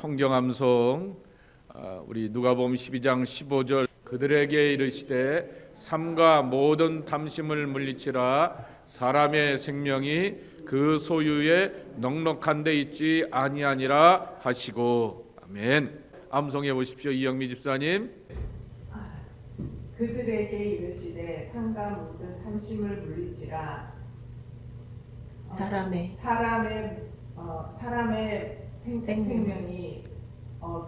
성경 암송 우리 누가복음 12장 15절 그들에게 이르시되 삼가 모든 탐심을 물리치라 사람의 생명이 그 소유에 넉넉한 데 있지 아니하니라 하시고. 아멘. 암송해 보십시오. 이영미 집사님. 그들에게 이르시되 삼가 모든 탐심을 물리치라 사람의 생명이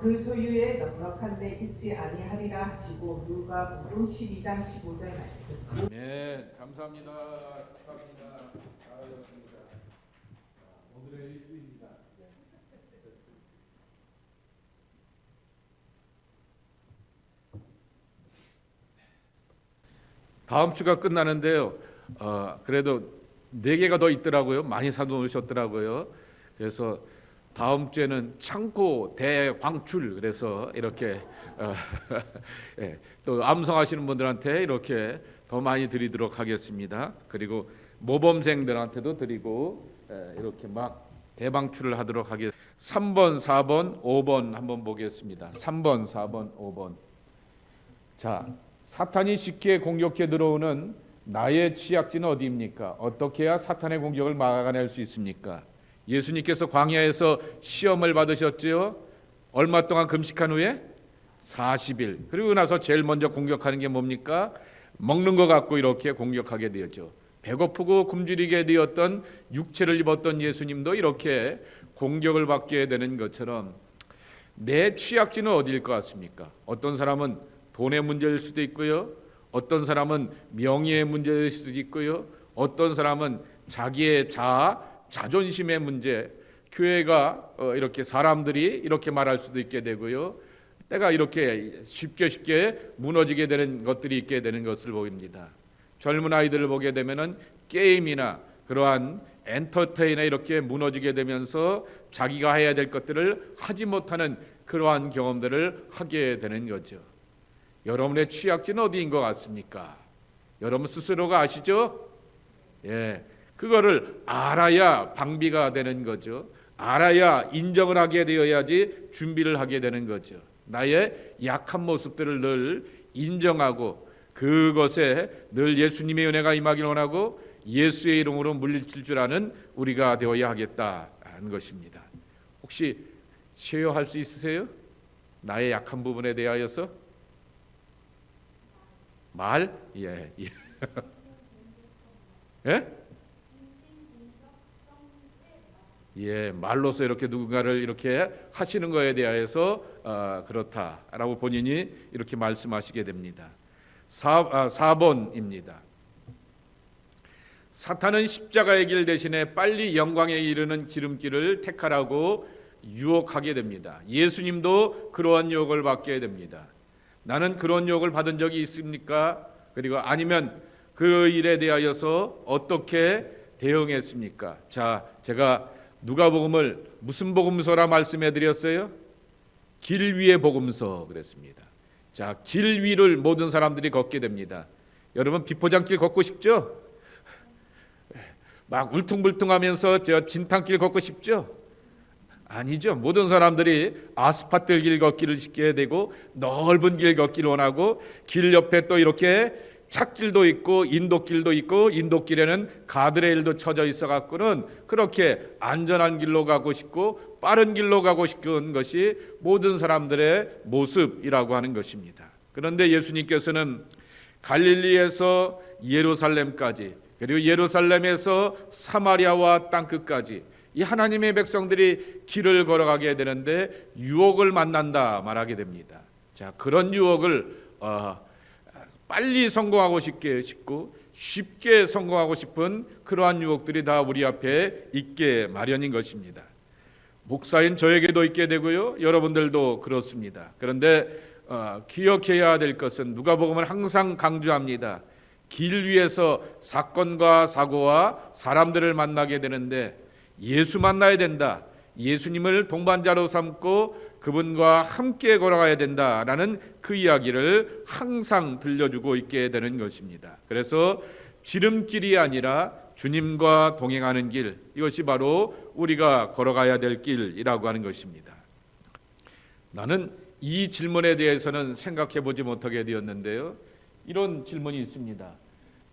그 소유에 넉넉한 데 있지 아니하리라 하시고. 누가복음 12장 15절 말씀. 네, 감사합니다. 축하합니다. 잘하셨습니다. 오늘의 일수입니다. 다음 주가 끝나는데요. 그래도 4개가 더 있더라고요. 많이 사놓으셨더라고요. 그래서 다음 주에는 창고 대광출, 그래서 이렇게 예, 또 암송하시는 분들한테 이렇게 더 많이 드리도록 하겠습니다. 그리고 모범생들한테도 드리고 이렇게 막 대방출을 하도록 하겠습니다. 3번, 4번, 5번 한번 보겠습니다. 3번, 4번, 5번. 자, 사탄이 쉽게 공격해 들어오는 나의 취약지는 어디입니까? 어떻게 해야 사탄의 공격을 막아낼 수 있습니까? 예수님께서 광야에서 시험을 받으셨지요. 얼마 동안 금식한 후에 40일. 그리고 나서 제일 먼저 공격하는 게 뭡니까? 먹는 것 갖고 이렇게 공격하게 되었죠. 배고프고 굶주리게 되었던 육체를 입었던 예수님도 이렇게 공격을 받게 되는 것처럼 내 취약지는 어디일 것 같습니까? 어떤 사람은 돈의 문제일 수도 있고요. 어떤 사람은 명예의 문제일 수도 있고요. 어떤 사람은 자기의 자존심의 문제, 교회가 이렇게 사람들이 이렇게 말할 수도 있게 되고요. 때가 이렇게 쉽게 무너지게 되는 것들이 있게 되는 것을 보입니다. 젊은 아이들을 보게 되면은 게임이나 그러한 엔터테인에 이렇게 무너지게 되면서 자기가 해야 될 것들을 하지 못하는 그러한 경험들을 하게 되는 거죠. 여러분의 취약지는 어디인 것 같습니까? 여러분 스스로가 아시죠? 예, 그거를 알아야 방비가 되는 거죠. 알아야 인정을 하게 되어야지 준비를 하게 되는 거죠. 나의 약한 모습들을 늘 인정하고 그것에 늘 예수님의 은혜가 임하길 원하고 예수의 이름으로 물리칠 줄 아는 우리가 되어야 하겠다는 것입니다. 혹시 쉐어할 수 있으세요? 나의 약한 부분에 대하여서? 말? 예. 예? 예, 말로서 이렇게 누군가를 이렇게 하시는 거에 대하여서 그렇다라고 본인이 이렇게 말씀하시게 됩니다. 4번입니다. 사탄은 십자가의 길 대신에 빨리 영광에 이르는 지름길을 택하라고 유혹하게 됩니다. 예수님도 그러한 유혹을 받게 됩니다. 나는 그런 유혹을 받은 적이 있습니까? 그리고 아니면 그 일에 대하여서 어떻게 대응했습니까? 자, 제가 누가복음을 무슨 복음서라 말씀해 드렸어요? 길 위의 복음서 그랬습니다. 자, 길 위를 모든 사람들이 걷게 됩니다. 여러분 비포장길 걷고 싶죠? 막 울퉁불퉁하면서 저 진탕길 걷고 싶죠? 아니죠. 모든 사람들이 아스팔트 길 걷기를 쉽게 되고 넓은 길 걷기를 원하고 길 옆에 또 이렇게 찻길도 있고 인도길도 있고 인도길에는 가드레일도 쳐져 있어 갖고는 그렇게 안전한 길로 가고 싶고 빠른 길로 가고 싶은 것이 모든 사람들의 모습이라고 하는 것입니다. 그런데 예수님께서는 갈릴리에서 예루살렘까지 그리고 예루살렘에서 사마리아와 땅끝까지 이 하나님의 백성들이 길을 걸어가게 되는데 유혹을 만난다 말하게 됩니다. 자, 그런 유혹을 빨리 성공하고 싶고 쉽게 성공하고 싶은 그러한 유혹들이 다 우리 앞에 있게 마련인 것입니다. 목사인 저에게도 있게 되고요. 여러분들도 그렇습니다. 그런데 기억해야 될 것은 누가복음은 항상 강조합니다. 길 위에서 사건과 사고와 사람들을 만나게 되는데 예수 만나야 된다. 예수님을 동반자로 삼고 그분과 함께 걸어가야 된다라는 그 이야기를 항상 들려주고 있게 되는 것입니다. 그래서 지름길이 아니라 주님과 동행하는 길, 이것이 바로 우리가 걸어가야 될 길이라고 하는 것입니다. 나는 이 질문에 대해서는 생각해 보지 못하게 되었는데요. 이런 질문이 있습니다.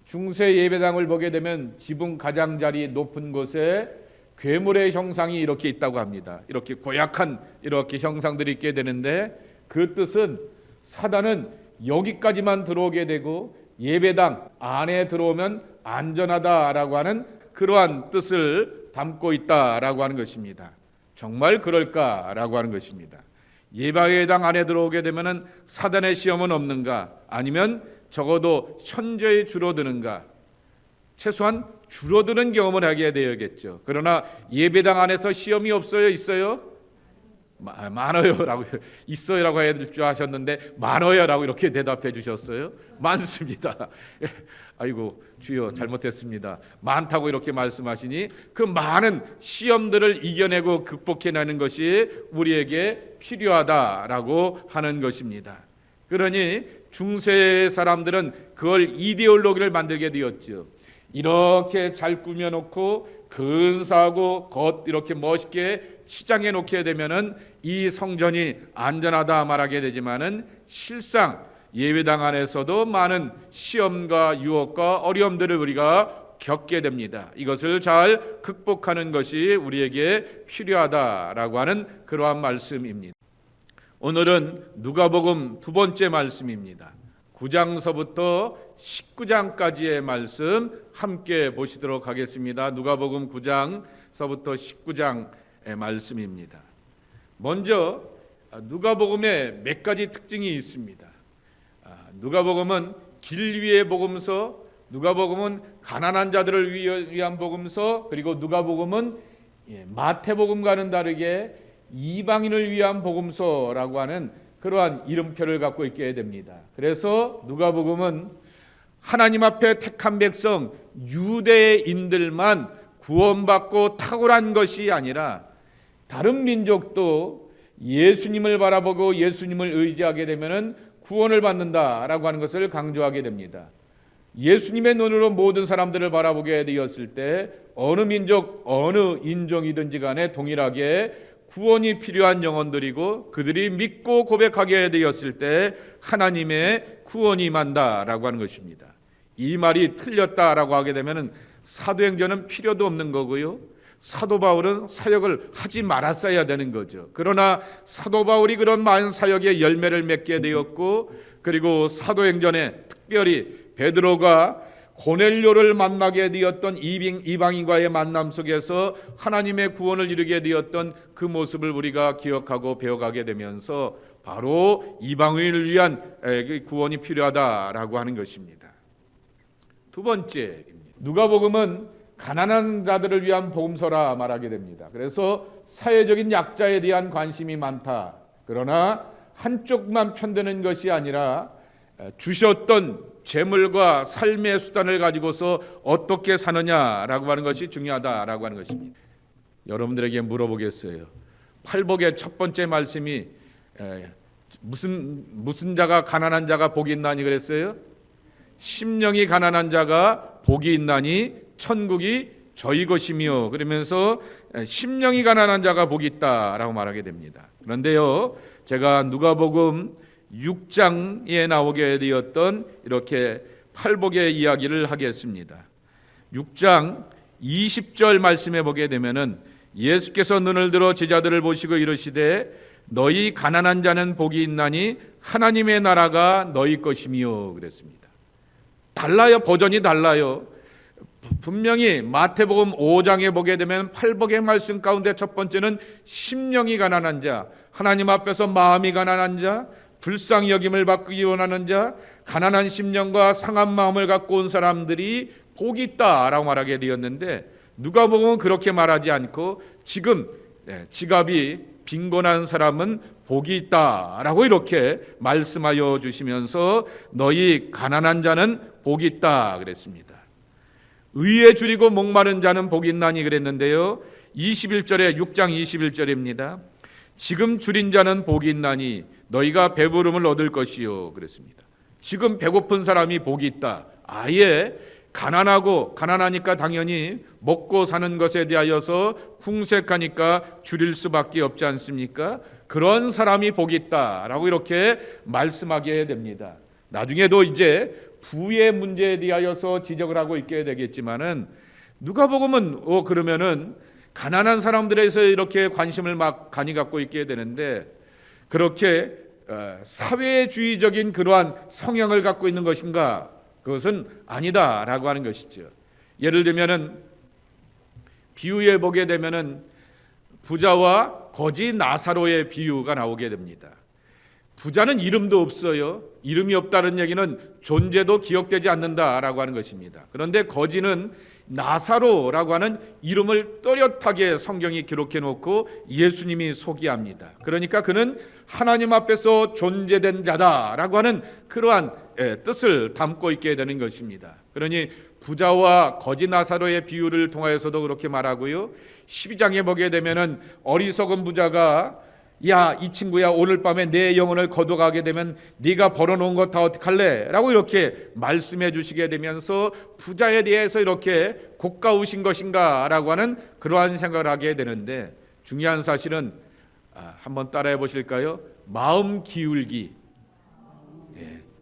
중세 예배당을 보게 되면 지붕 가장자리 높은 곳에 괴물의 형상이 이렇게 있다고 합니다. 이렇게 고약한 이렇게 형상들이 있게 되는데 그 뜻은 사단은 여기까지만 들어오게 되고 예배당 안에 들어오면 안전하다라고 하는 그러한 뜻을 담고 있다라고 하는 것입니다. 정말 그럴까라고 하는 것입니다. 예배당 안에 들어오게 되면 사단의 시험은 없는가? 아니면 적어도 현저히 줄어드는가? 최소한 줄어드는 경험을 하게 되어야겠죠. 그러나 예배당 안에서 시험이 없어요? 있어요? 많아요라고 있어요라고 해야 될 줄 아셨는데 많아요라고 이렇게 대답해 주셨어요. 많습니다. 아이고 주여 잘못했습니다. 많다고 이렇게 말씀하시니 그 많은 시험들을 이겨내고 극복해내는 것이 우리에게 필요하다라고 하는 것입니다. 그러니 중세 사람들은 그걸 이데올로기를 만들게 되었죠. 이렇게 잘 꾸며놓고 근사하고 겉 이렇게 멋있게 치장해 놓게 되면은 이 성전이 안전하다 말하게 되지만은 실상 예배당 안에서도 많은 시험과 유혹과 어려움들을 우리가 겪게 됩니다. 이것을 잘 극복하는 것이 우리에게 필요하다라고 하는 그러한 말씀입니다. 오늘은 누가복음 두 번째 말씀입니다. 9장서부터 19장까지의 말씀 함께 보시도록 하겠습니다. 누가복음 9장서부터 19장의 말씀입니다. 먼저 누가복음에 몇 가지 특징이 있습니다. 누가복음은 길 위의 복음서, 누가복음은 가난한 자들을 위한 복음서, 그리고 누가복음은 마태복음과는 다르게 이방인을 위한 복음서라고 하는 그러한 이름표를 갖고 있게 됩니다. 그래서 누가복음은 하나님 앞에 택한 백성 유대인들만 구원받고 탁월한 것이 아니라 다른 민족도 예수님을 바라보고 예수님을 의지하게 되면은 구원을 받는다라고 하는 것을 강조하게 됩니다. 예수님의 눈으로 모든 사람들을 바라보게 되었을 때 어느 민족, 어느 인종이든지 간에 동일하게 구원이 필요한 영혼들이고 그들이 믿고 고백하게 되었을 때 하나님의 구원이 임한다라고 하는 것입니다. 이 말이 틀렸다라고 하게 되면 사도행전은 필요도 없는 거고요. 사도 바울은 사역을 하지 말았어야 되는 거죠. 그러나 사도 바울이 그런 많은 사역의 열매를 맺게 되었고 그리고 사도행전에 특별히 베드로가 고넬료를 만나게 되었던 이방인과의 만남 속에서 하나님의 구원을 이루게 되었던 그 모습을 우리가 기억하고 배워가게 되면서 바로 이방인을 위한 구원이 필요하다라고 하는 것입니다. 두 번째, 누가복음은 가난한 자들을 위한 복음서라 말하게 됩니다. 그래서 사회적인 약자에 대한 관심이 많다. 그러나 한쪽만 편드는 것이 아니라 주셨던 재물과 삶의 수단을 가지고서 어떻게 사느냐라고 하는 것이 중요하다라고 하는 것입니다. 여러분들에게 물어보겠어요. 팔복의 첫 번째 말씀이 무슨 자가 가난한 자가 복이 있나니 그랬어요? 심령이 가난한 자가 복이 있나니 천국이 저희 것이며 그러면서 심령이 가난한 자가 복이 있다라고 말하게 됩니다. 그런데요, 제가 누가복음 6장에 나오게 되었던 이렇게 팔복의 이야기를 하겠습니다. 6장 20절 말씀에 보게 되면은 예수께서 눈을 들어 제자들을 보시고 이르시되 너희 가난한 자는 복이 있나니 하나님의 나라가 너희 것이며 그랬습니다. 달라요. 버전이 달라요. 분명히 마태복음 5장에 보게 되면 팔복의 말씀 가운데 첫 번째는 심령이 가난한 자, 하나님 앞에서 마음이 가난한 자, 불쌍히 여김을 받기 원하는 자, 가난한 심령과 상한 마음을 갖고 온 사람들이 복이 있다라고 말하게 되었는데 누가복음은 그렇게 말하지 않고 지금 지갑이 빈곤한 사람은 복이 있다라고 이렇게 말씀하여 주시면서 너희 가난한 자는 복이 있다 그랬습니다. 의에 줄이고 목마른 자는 복이 있나니 그랬는데요. 21절에 6장 21절입니다. 지금 줄인 자는 복이 있나니 너희가 배부름을 얻을 것이요 그랬습니다. 지금 배고픈 사람이 복이 있다. 아예 가난하니까 당연히 먹고 사는 것에 대하여서 궁색하니까 줄일 수밖에 없지 않습니까? 그런 사람이 복이 있다라고 이렇게 말씀하게 됩니다. 나중에도 이제 부의 문제에 대하여서 지적을 하고 있게 되겠지만은 누가복음은 그러면은 가난한 사람들에서 이렇게 관심을 막 많이 갖고 있게 되는데 그렇게 사회주의적인 그러한 성향을 갖고 있는 것인가? 그것은 아니다라고 하는 것이죠. 예를 들면은 비유에 보게 되면은 부자와 거지 나사로의 비유가 나오게 됩니다. 부자는 이름도 없어요. 이름이 없다는 얘기는 존재도 기억되지 않는다라고 하는 것입니다. 그런데 거지는 나사로라고 하는 이름을 또렷하게 성경이 기록해 놓고 예수님이 소개합니다. 그러니까 그는 하나님 앞에서 존재된 자다라고 하는 그러한 뜻을 담고 있게 되는 것입니다. 그러니 부자와 거지 나사로의 비유를 통하여서도 그렇게 말하고요. 12장에 보게 되면은 어리석은 부자가 야, 이 친구야, 오늘 밤에 내 영혼을 거둬가게 되면 네가 벌어놓은 것 다 어떡할래? 라고 이렇게 말씀해 주시게 되면서 부자에 대해서 이렇게 고가우신 것인가? 라고 하는 그러한 생각을 하게 되는데 중요한 사실은 한번 따라해 보실까요? 마음 기울기.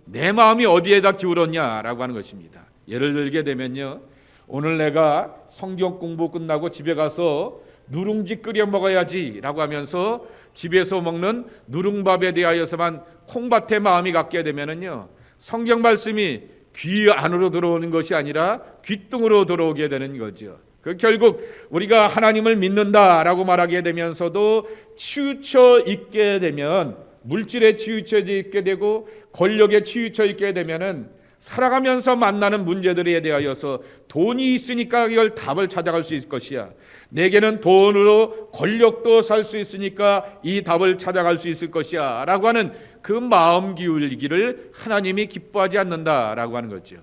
내 마음이 어디에다 기울었냐라고 하는 것입니다. 예를 들게 되면요, 오늘 내가 성경 공부 끝나고 집에 가서 누룽지 끓여 먹어야지 라고 하면서 집에서 먹는 누룽밥에 대하여서만 콩밭에 마음이 갖게 되면은요, 성경 말씀이 귀 안으로 들어오는 것이 아니라 귓등으로 들어오게 되는 거죠. 그 결국 우리가 하나님을 믿는다라고 말하게 되면서도 치우쳐 있게 되면, 물질에 치우쳐 있게 되고 권력에 치우쳐 있게 되면은 살아가면서 만나는 문제들에 대하여서 돈이 있으니까 이걸 답을 찾아갈 수 있을 것이야. 내게는 돈으로 권력도 살 수 있으니까 이 답을 찾아갈 수 있을 것이야 라고 하는 그 마음 기울기를 하나님이 기뻐하지 않는다라고 하는 거죠.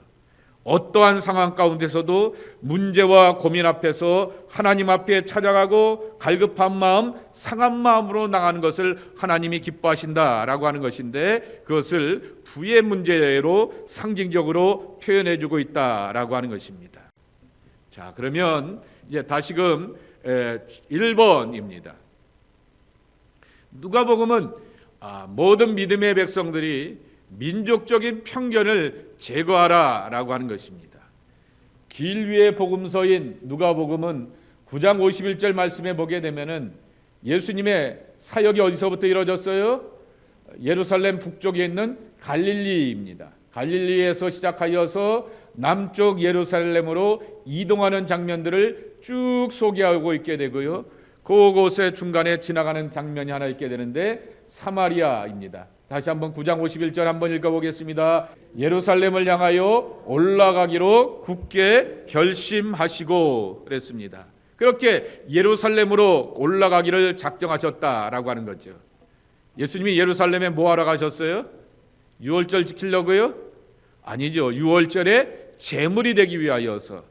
어떠한 상황 가운데서도 문제와 고민 앞에서 하나님 앞에 찾아가고 갈급한 마음, 상한 마음으로 나가는 것을 하나님이 기뻐하신다라고 하는 것인데 그것을 부의 문제로 상징적으로 표현해 주고 있다라고 하는 것입니다. 자, 그러면 이제 다시금 1번입니다. 누가복음은 모든 믿음의 백성들이 민족적인 편견을 제거하라라고 하는 것입니다. 길 위의 복음서인 누가복음은 9장 51절 말씀에 보게 되면은 예수님의 사역이 어디서부터 이루어졌어요? 예루살렘 북쪽에 있는 갈릴리입니다. 갈릴리에서 시작하여서 남쪽 예루살렘으로 이동하는 장면들을 쭉 소개하고 있게 되고요. 그곳의 중간에 지나가는 장면이 하나 있게 되는데 사마리아입니다. 다시 한번 9장 51절 한번 읽어보겠습니다. 예루살렘을 향하여 올라가기로 굳게 결심하시고 그랬습니다. 그렇게 예루살렘으로 올라가기를 작정하셨다라고 하는 거죠. 예수님이 예루살렘에 뭐 하러 가셨어요? 유월절 지키려고요? 아니죠. 유월절에 제물이 되기 위하여서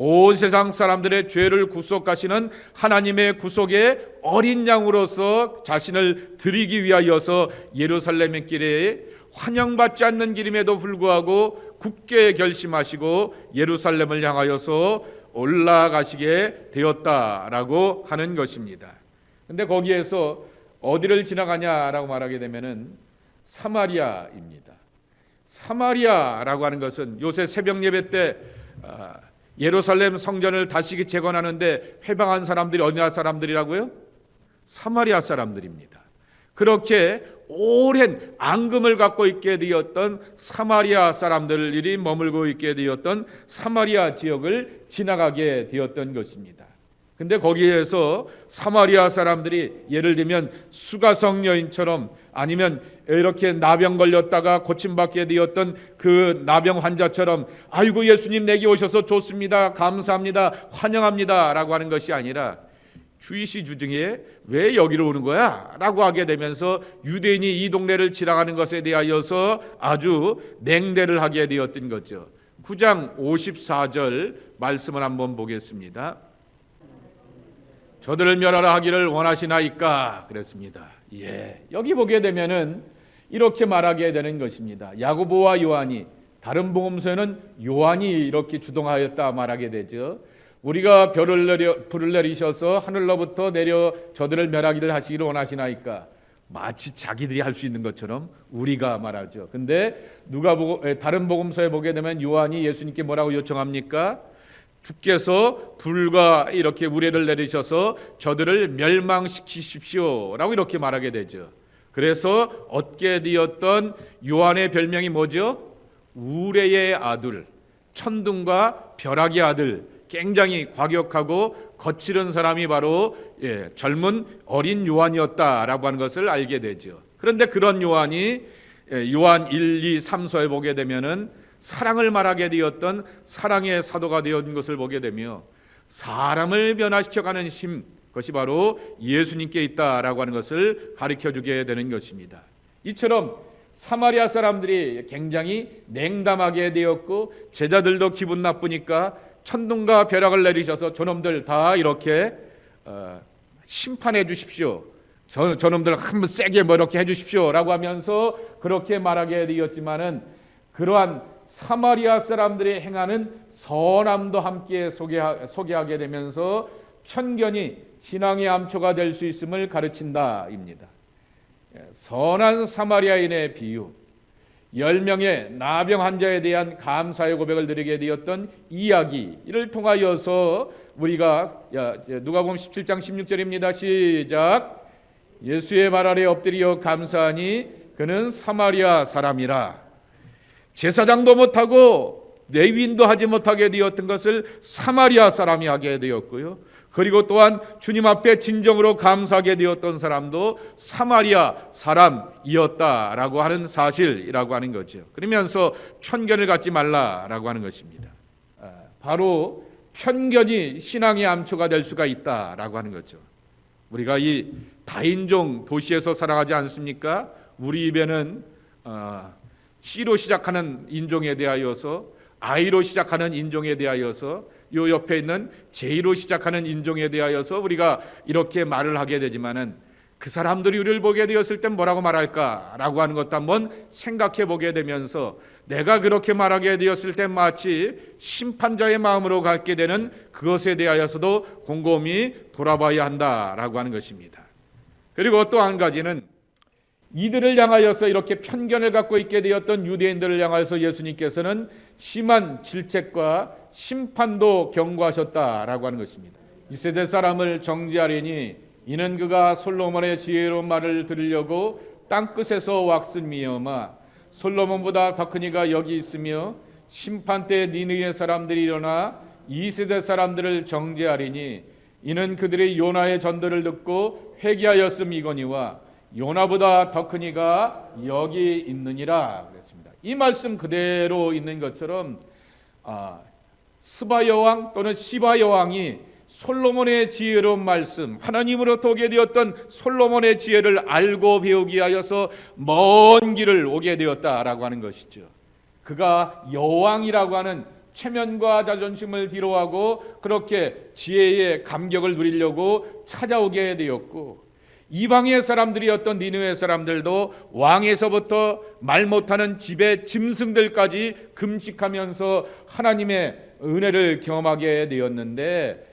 온 세상 사람들의 죄를 구속하시는 하나님의 구속의 어린 양으로서 자신을 드리기 위하여서 예루살렘의 길에 환영받지 않는 길임에도 불구하고 굳게 결심하시고 예루살렘을 향하여서 올라가시게 되었다라고 하는 것입니다. 근데 거기에서 어디를 지나가냐라고 말하게 되면은 사마리아입니다. 사마리아라고 하는 것은 요새 새벽 예배 때 예루살렘 성전을 다시 재건하는데 회방한 사람들이 어느 나라 사람들이라고요? 사마리아 사람들입니다. 그렇게 오랜 앙금을 갖고 있게 되었던 사마리아 사람들이 머물고 있게 되었던 사마리아 지역을 지나가게 되었던 것입니다. 근데 거기에서 사마리아 사람들이 예를 들면 수가성 여인처럼 아니면 이렇게 나병 걸렸다가 고침받게 되었던 그 나병 환자처럼 아이고 예수님 내게 오셔서 좋습니다, 감사합니다, 환영합니다 라고 하는 것이 아니라 주이시 주중에 왜 여기로 오는 거야? 라고 하게 되면서 유대인이 이 동네를 지나가는 것에 대하여서 아주 냉대를 하게 되었던 거죠. 9장 54절 말씀을 한번 보겠습니다. 저들을 멸하라 하기를 원하시나이까 그랬습니다. 여기 보게 되면은 이렇게 말하게 되는 것입니다. 야고보와 요한이 다른 복음서에는 요한이 이렇게 주동하였다 말하게 되죠. 우리가 불을 내리셔서 하늘로부터 내려 저들을 멸하기를 하시기를 원하시나이까. 마치 자기들이 할 수 있는 것처럼 우리가 말하죠. 근데 다른 복음서에 보게 되면 요한이 예수님께 뭐라고 요청합니까? 주께서 불과 이렇게 우레를 내리셔서 저들을 멸망시키십시오라고 이렇게 말하게 되죠. 그래서 얻게 되었던 요한의 별명이 뭐죠? 우레의 아들, 천둥과 벼락의 아들, 굉장히 과격하고 거칠은 사람이 바로 젊은 어린 요한이었다라고 하는 것을 알게 되죠. 그런데 그런 요한이 요한 1, 2, 3서에 보게 되면은 사랑을 말하게 되었던 사랑의 사도가 되었던 것을 보게 되며 사람을 변화시켜가는 힘, 그것이 바로 예수님께 있다라고 하는 것을 가르쳐주게 되는 것입니다. 이처럼 사마리아 사람들이 굉장히 냉담하게 되었고 제자들도 기분 나쁘니까 천둥과 벼락을 내리셔서 저놈들 다 이렇게 심판해 주십시오. 저놈들 한번 세게 뭐 이렇게 해 주십시오라고 하면서 그렇게 말하게 되었지만은 그러한 사마리아 사람들이 행하는 선함도 함께 소개하게 되면서 편견이 신앙의 암초가 될 수 있음을 가르친다입니다. 선한 사마리아인의 비유, 10명의 나병 환자에 대한 감사의 고백을 드리게 되었던 이야기를 통하여서 우리가 누가복음 17장 16절입니다. 시작. 예수의 발 아래 엎드려 감사하니 그는 사마리아 사람이라. 제사장도 못하고 레위인도 하지 못하게 되었던 것을 사마리아 사람이 하게 되었고요. 그리고 또한 주님 앞에 진정으로 감사하게 되었던 사람도 사마리아 사람이었다라고 하는 사실이라고 하는 거죠. 그러면서 편견을 갖지 말라라고 하는 것입니다. 바로 편견이 신앙의 암초가 될 수가 있다라고 하는 거죠. 우리가 이 다인종 도시에서 살아가지 않습니까? 우리 입에는 C로 시작하는 인종에 대하여서 I로 시작하는 인종에 대하여서 요 옆에 있는 J로 시작하는 인종에 대하여서 우리가 이렇게 말을 하게 되지만은 그 사람들이 우리를 보게 되었을 땐 뭐라고 말할까라고 하는 것도 한번 생각해 보게 되면서 내가 그렇게 말하게 되었을 때 마치 심판자의 마음으로 갖게 되는 그것에 대하여서도 곰곰이 돌아봐야 한다라고 하는 것입니다. 그리고 또 한 가지는 이들을 향하여서 이렇게 편견을 갖고 있게 되었던 유대인들을 향하여서 예수님께서는 심한 질책과 심판도 경고하셨다라고 하는 것입니다. 이 세대 사람을 정죄하리니 이는 그가 솔로몬의 지혜로운 말을 들으려고 땅끝에서 왔음이어마 솔로몬보다 더 큰 이가 여기 있으며 심판 때 니느의 사람들이 일어나 이 세대 사람들을 정죄하리니 이는 그들이 요나의 전도를 듣고 회개하였음이거니와 요나보다 더 큰 이가 여기 있느니라 그랬습니다. 이 말씀 그대로 있는 것처럼 스바 여왕 또는 시바 여왕이 솔로몬의 지혜로운 말씀, 하나님으로부터 오게 되었던 솔로몬의 지혜를 알고 배우기 위하여서 먼 길을 오게 되었다라고 하는 것이죠. 그가 여왕이라고 하는 체면과 자존심을 뒤로하고 그렇게 지혜의 감격을 누리려고 찾아오게 되었고 이방의 사람들이었던 니느웨 사람들도 왕에서부터 말 못하는 집의 짐승들까지 금식하면서 하나님의 은혜를 경험하게 되었는데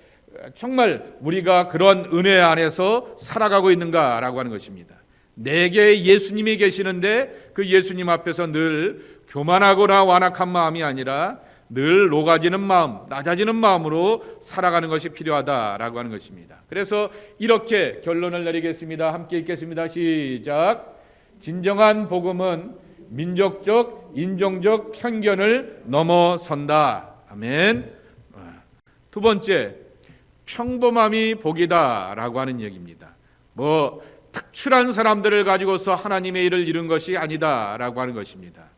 정말 우리가 그런 은혜 안에서 살아가고 있는가라고 하는 것입니다. 내게 예수님이 계시는데 그 예수님 앞에서 늘 교만하거나 완악한 마음이 아니라 늘 녹아지는 마음, 낮아지는 마음으로 살아가는 것이 필요하다라고 하는 것입니다. 그래서 이렇게 결론을 내리겠습니다. 함께 읽겠습니다. 시작. 진정한 복음은 민족적, 인종적 편견을 넘어선다. 아멘. 두 번째, 평범함이 복이다라고 하는 얘기입니다. 특출한 사람들을 가지고서 하나님의 일을 이룬 것이 아니다라고 하는 것입니다.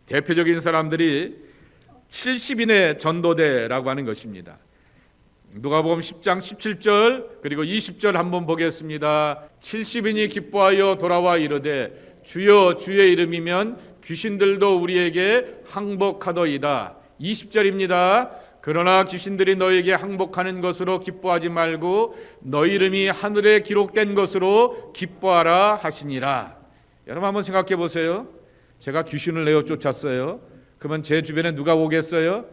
대표적인 사람들이 70인의 전도대라고 하는 것입니다. 누가복음 10장 17절 그리고 20절 한번 보겠습니다. 70인이 기뻐하여 돌아와 이르되 주여 주의 이름이면 귀신들도 우리에게 항복하더이다. 20절입니다. 그러나 귀신들이 너에게 항복하는 것으로 기뻐하지 말고 너희 이름이 하늘에 기록된 것으로 기뻐하라 하시니라. 여러분 한번 생각해 보세요. 제가 귀신을 내어 쫓았어요. 그러면 제 주변에 누가 오겠어요?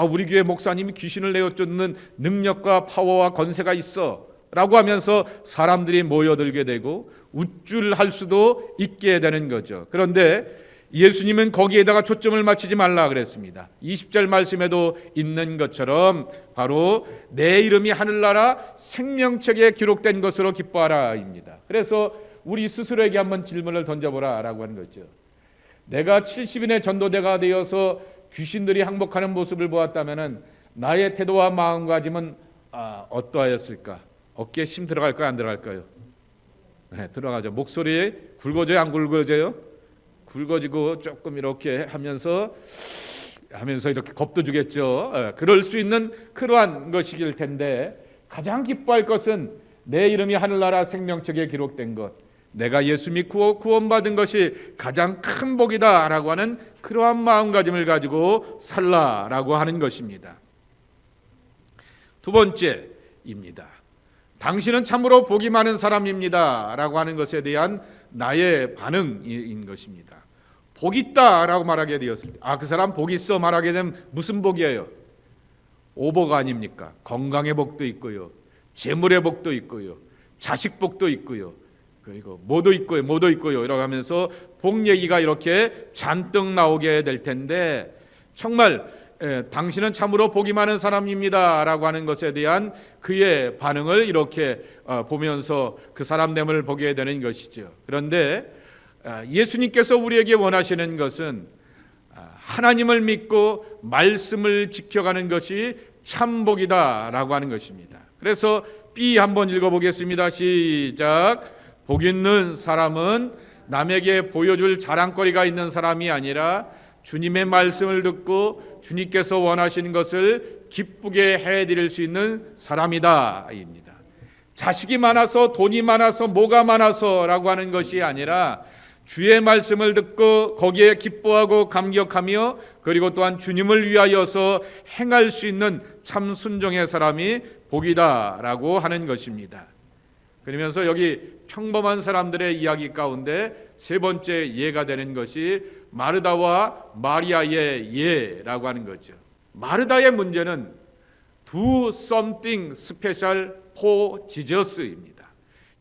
우리 교회 목사님이 귀신을 내어쫓는 능력과 파워와 권세가 있어 라고 하면서 사람들이 모여들게 되고 우쭐할 수도 있게 되는 거죠. 그런데 예수님은 거기에다가 초점을 맞추지 말라 그랬습니다. 20절 말씀에도 있는 것처럼 바로 내 이름이 하늘나라 생명책에 기록된 것으로 기뻐하라입니다. 그래서 우리 스스로에게 한번 질문을 던져보라 라고 하는 거죠. 내가 70인의 전도대가 되어서 귀신들이 항복하는 모습을 보았다면 나의 태도와 마음가짐은 어떠하였을까? 어깨에 힘 들어갈까요? 안 들어갈까요? 네, 들어가죠. 목소리에 굵어져요? 안 굵어져요? 굵어지고 조금 이렇게 하면서 이렇게 겁도 주겠죠. 그럴 수 있는 그러한 것이길 텐데 가장 기뻐할 것은 내 이름이 하늘나라 생명책에 기록된 것, 내가 예수 믿고 구원받은 것이 가장 큰 복이다라고 하는 그러한 마음가짐을 가지고 살라라고 하는 것입니다. 두 번째입니다. 당신은 참으로 복이 많은 사람입니다 라고 하는 것에 대한 나의 반응인 것입니다. 복 있다라고 말하게 되었을 때 그 사람 복 있어 말하게 되면 무슨 복이에요? 오복 아닙니까? 건강의 복도 있고요, 재물의 복도 있고요, 자식 복도 있고요, 그리고 뭐도 있고요 이러고 하면서 복 얘기가 이렇게 잔뜩 나오게 될 텐데 정말 당신은 참으로 복이 많은 사람입니다 라고 하는 것에 대한 그의 반응을 이렇게 보면서 그 사람 내면을 보게 되는 것이죠. 그런데 예수님께서 우리에게 원하시는 것은 하나님을 믿고 말씀을 지켜가는 것이 참 복이다 라고 하는 것입니다. 그래서 B 한번 읽어보겠습니다. 시작. 복 있는 사람은 남에게 보여줄 자랑거리가 있는 사람이 아니라 주님의 말씀을 듣고 주님께서 원하시는 것을 기쁘게 해드릴 수 있는 사람이다 입니다. 자식이 많아서 돈이 많아서 뭐가 많아서라고 하는 것이 아니라 주의 말씀을 듣고 거기에 기뻐하고 감격하며 그리고 또한 주님을 위하여서 행할 수 있는 참 순종의 사람이 복이다라고 하는 것입니다. 그러면서 여기 평범한 사람들의 이야기 가운데 세 번째 예가 되는 것이 마르다와 마리아의 예라고 하는 거죠. 마르다의 문제는 do something special for Jesus입니다.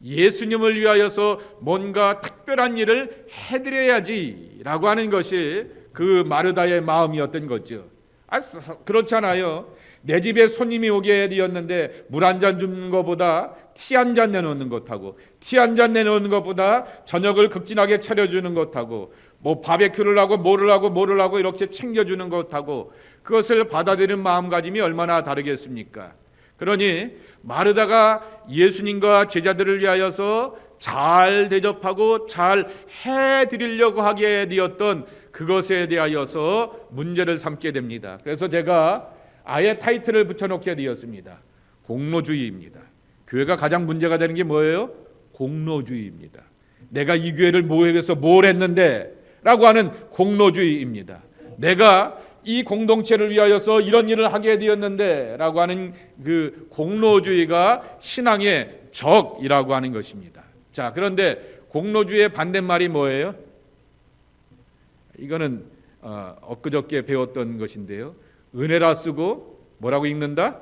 예수님을 위하여서 뭔가 특별한 일을 해드려야지라고 하는 것이 그 마르다의 마음이었던 거죠. 그렇잖아요. 내 집에 손님이 오게 되었는데 물 한 잔 주는 것보다 티 한 잔 내놓는 것하고 티 한 잔 내놓는 것보다 저녁을 극진하게 차려주는 것하고 뭐 바베큐를 하고 뭐를 하고 이렇게 챙겨주는 것하고 그것을 받아들이는 마음가짐이 얼마나 다르겠습니까? 그러니 마르다가 예수님과 제자들을 위하여서 잘 대접하고 잘 해드리려고 하게 되었던 그것에 대하여서 문제를 삼게 됩니다. 그래서 제가 아예 타이틀을 붙여놓게 되었습니다. 공로주의입니다. 교회가 가장 문제가 되는 게 뭐예요? 공로주의입니다. 내가 이 교회를 모여서 뭘 했는데 라고 하는 공로주의입니다. 내가 이 공동체를 위하여서 이런 일을 하게 되었는데 라고 하는 그 공로주의가 신앙의 적이라고 하는 것입니다. 자, 그런데 공로주의의 반대말이 뭐예요? 이거는 엊그저께 배웠던 것인데요. 은혜라 쓰고 뭐라고 읽는다?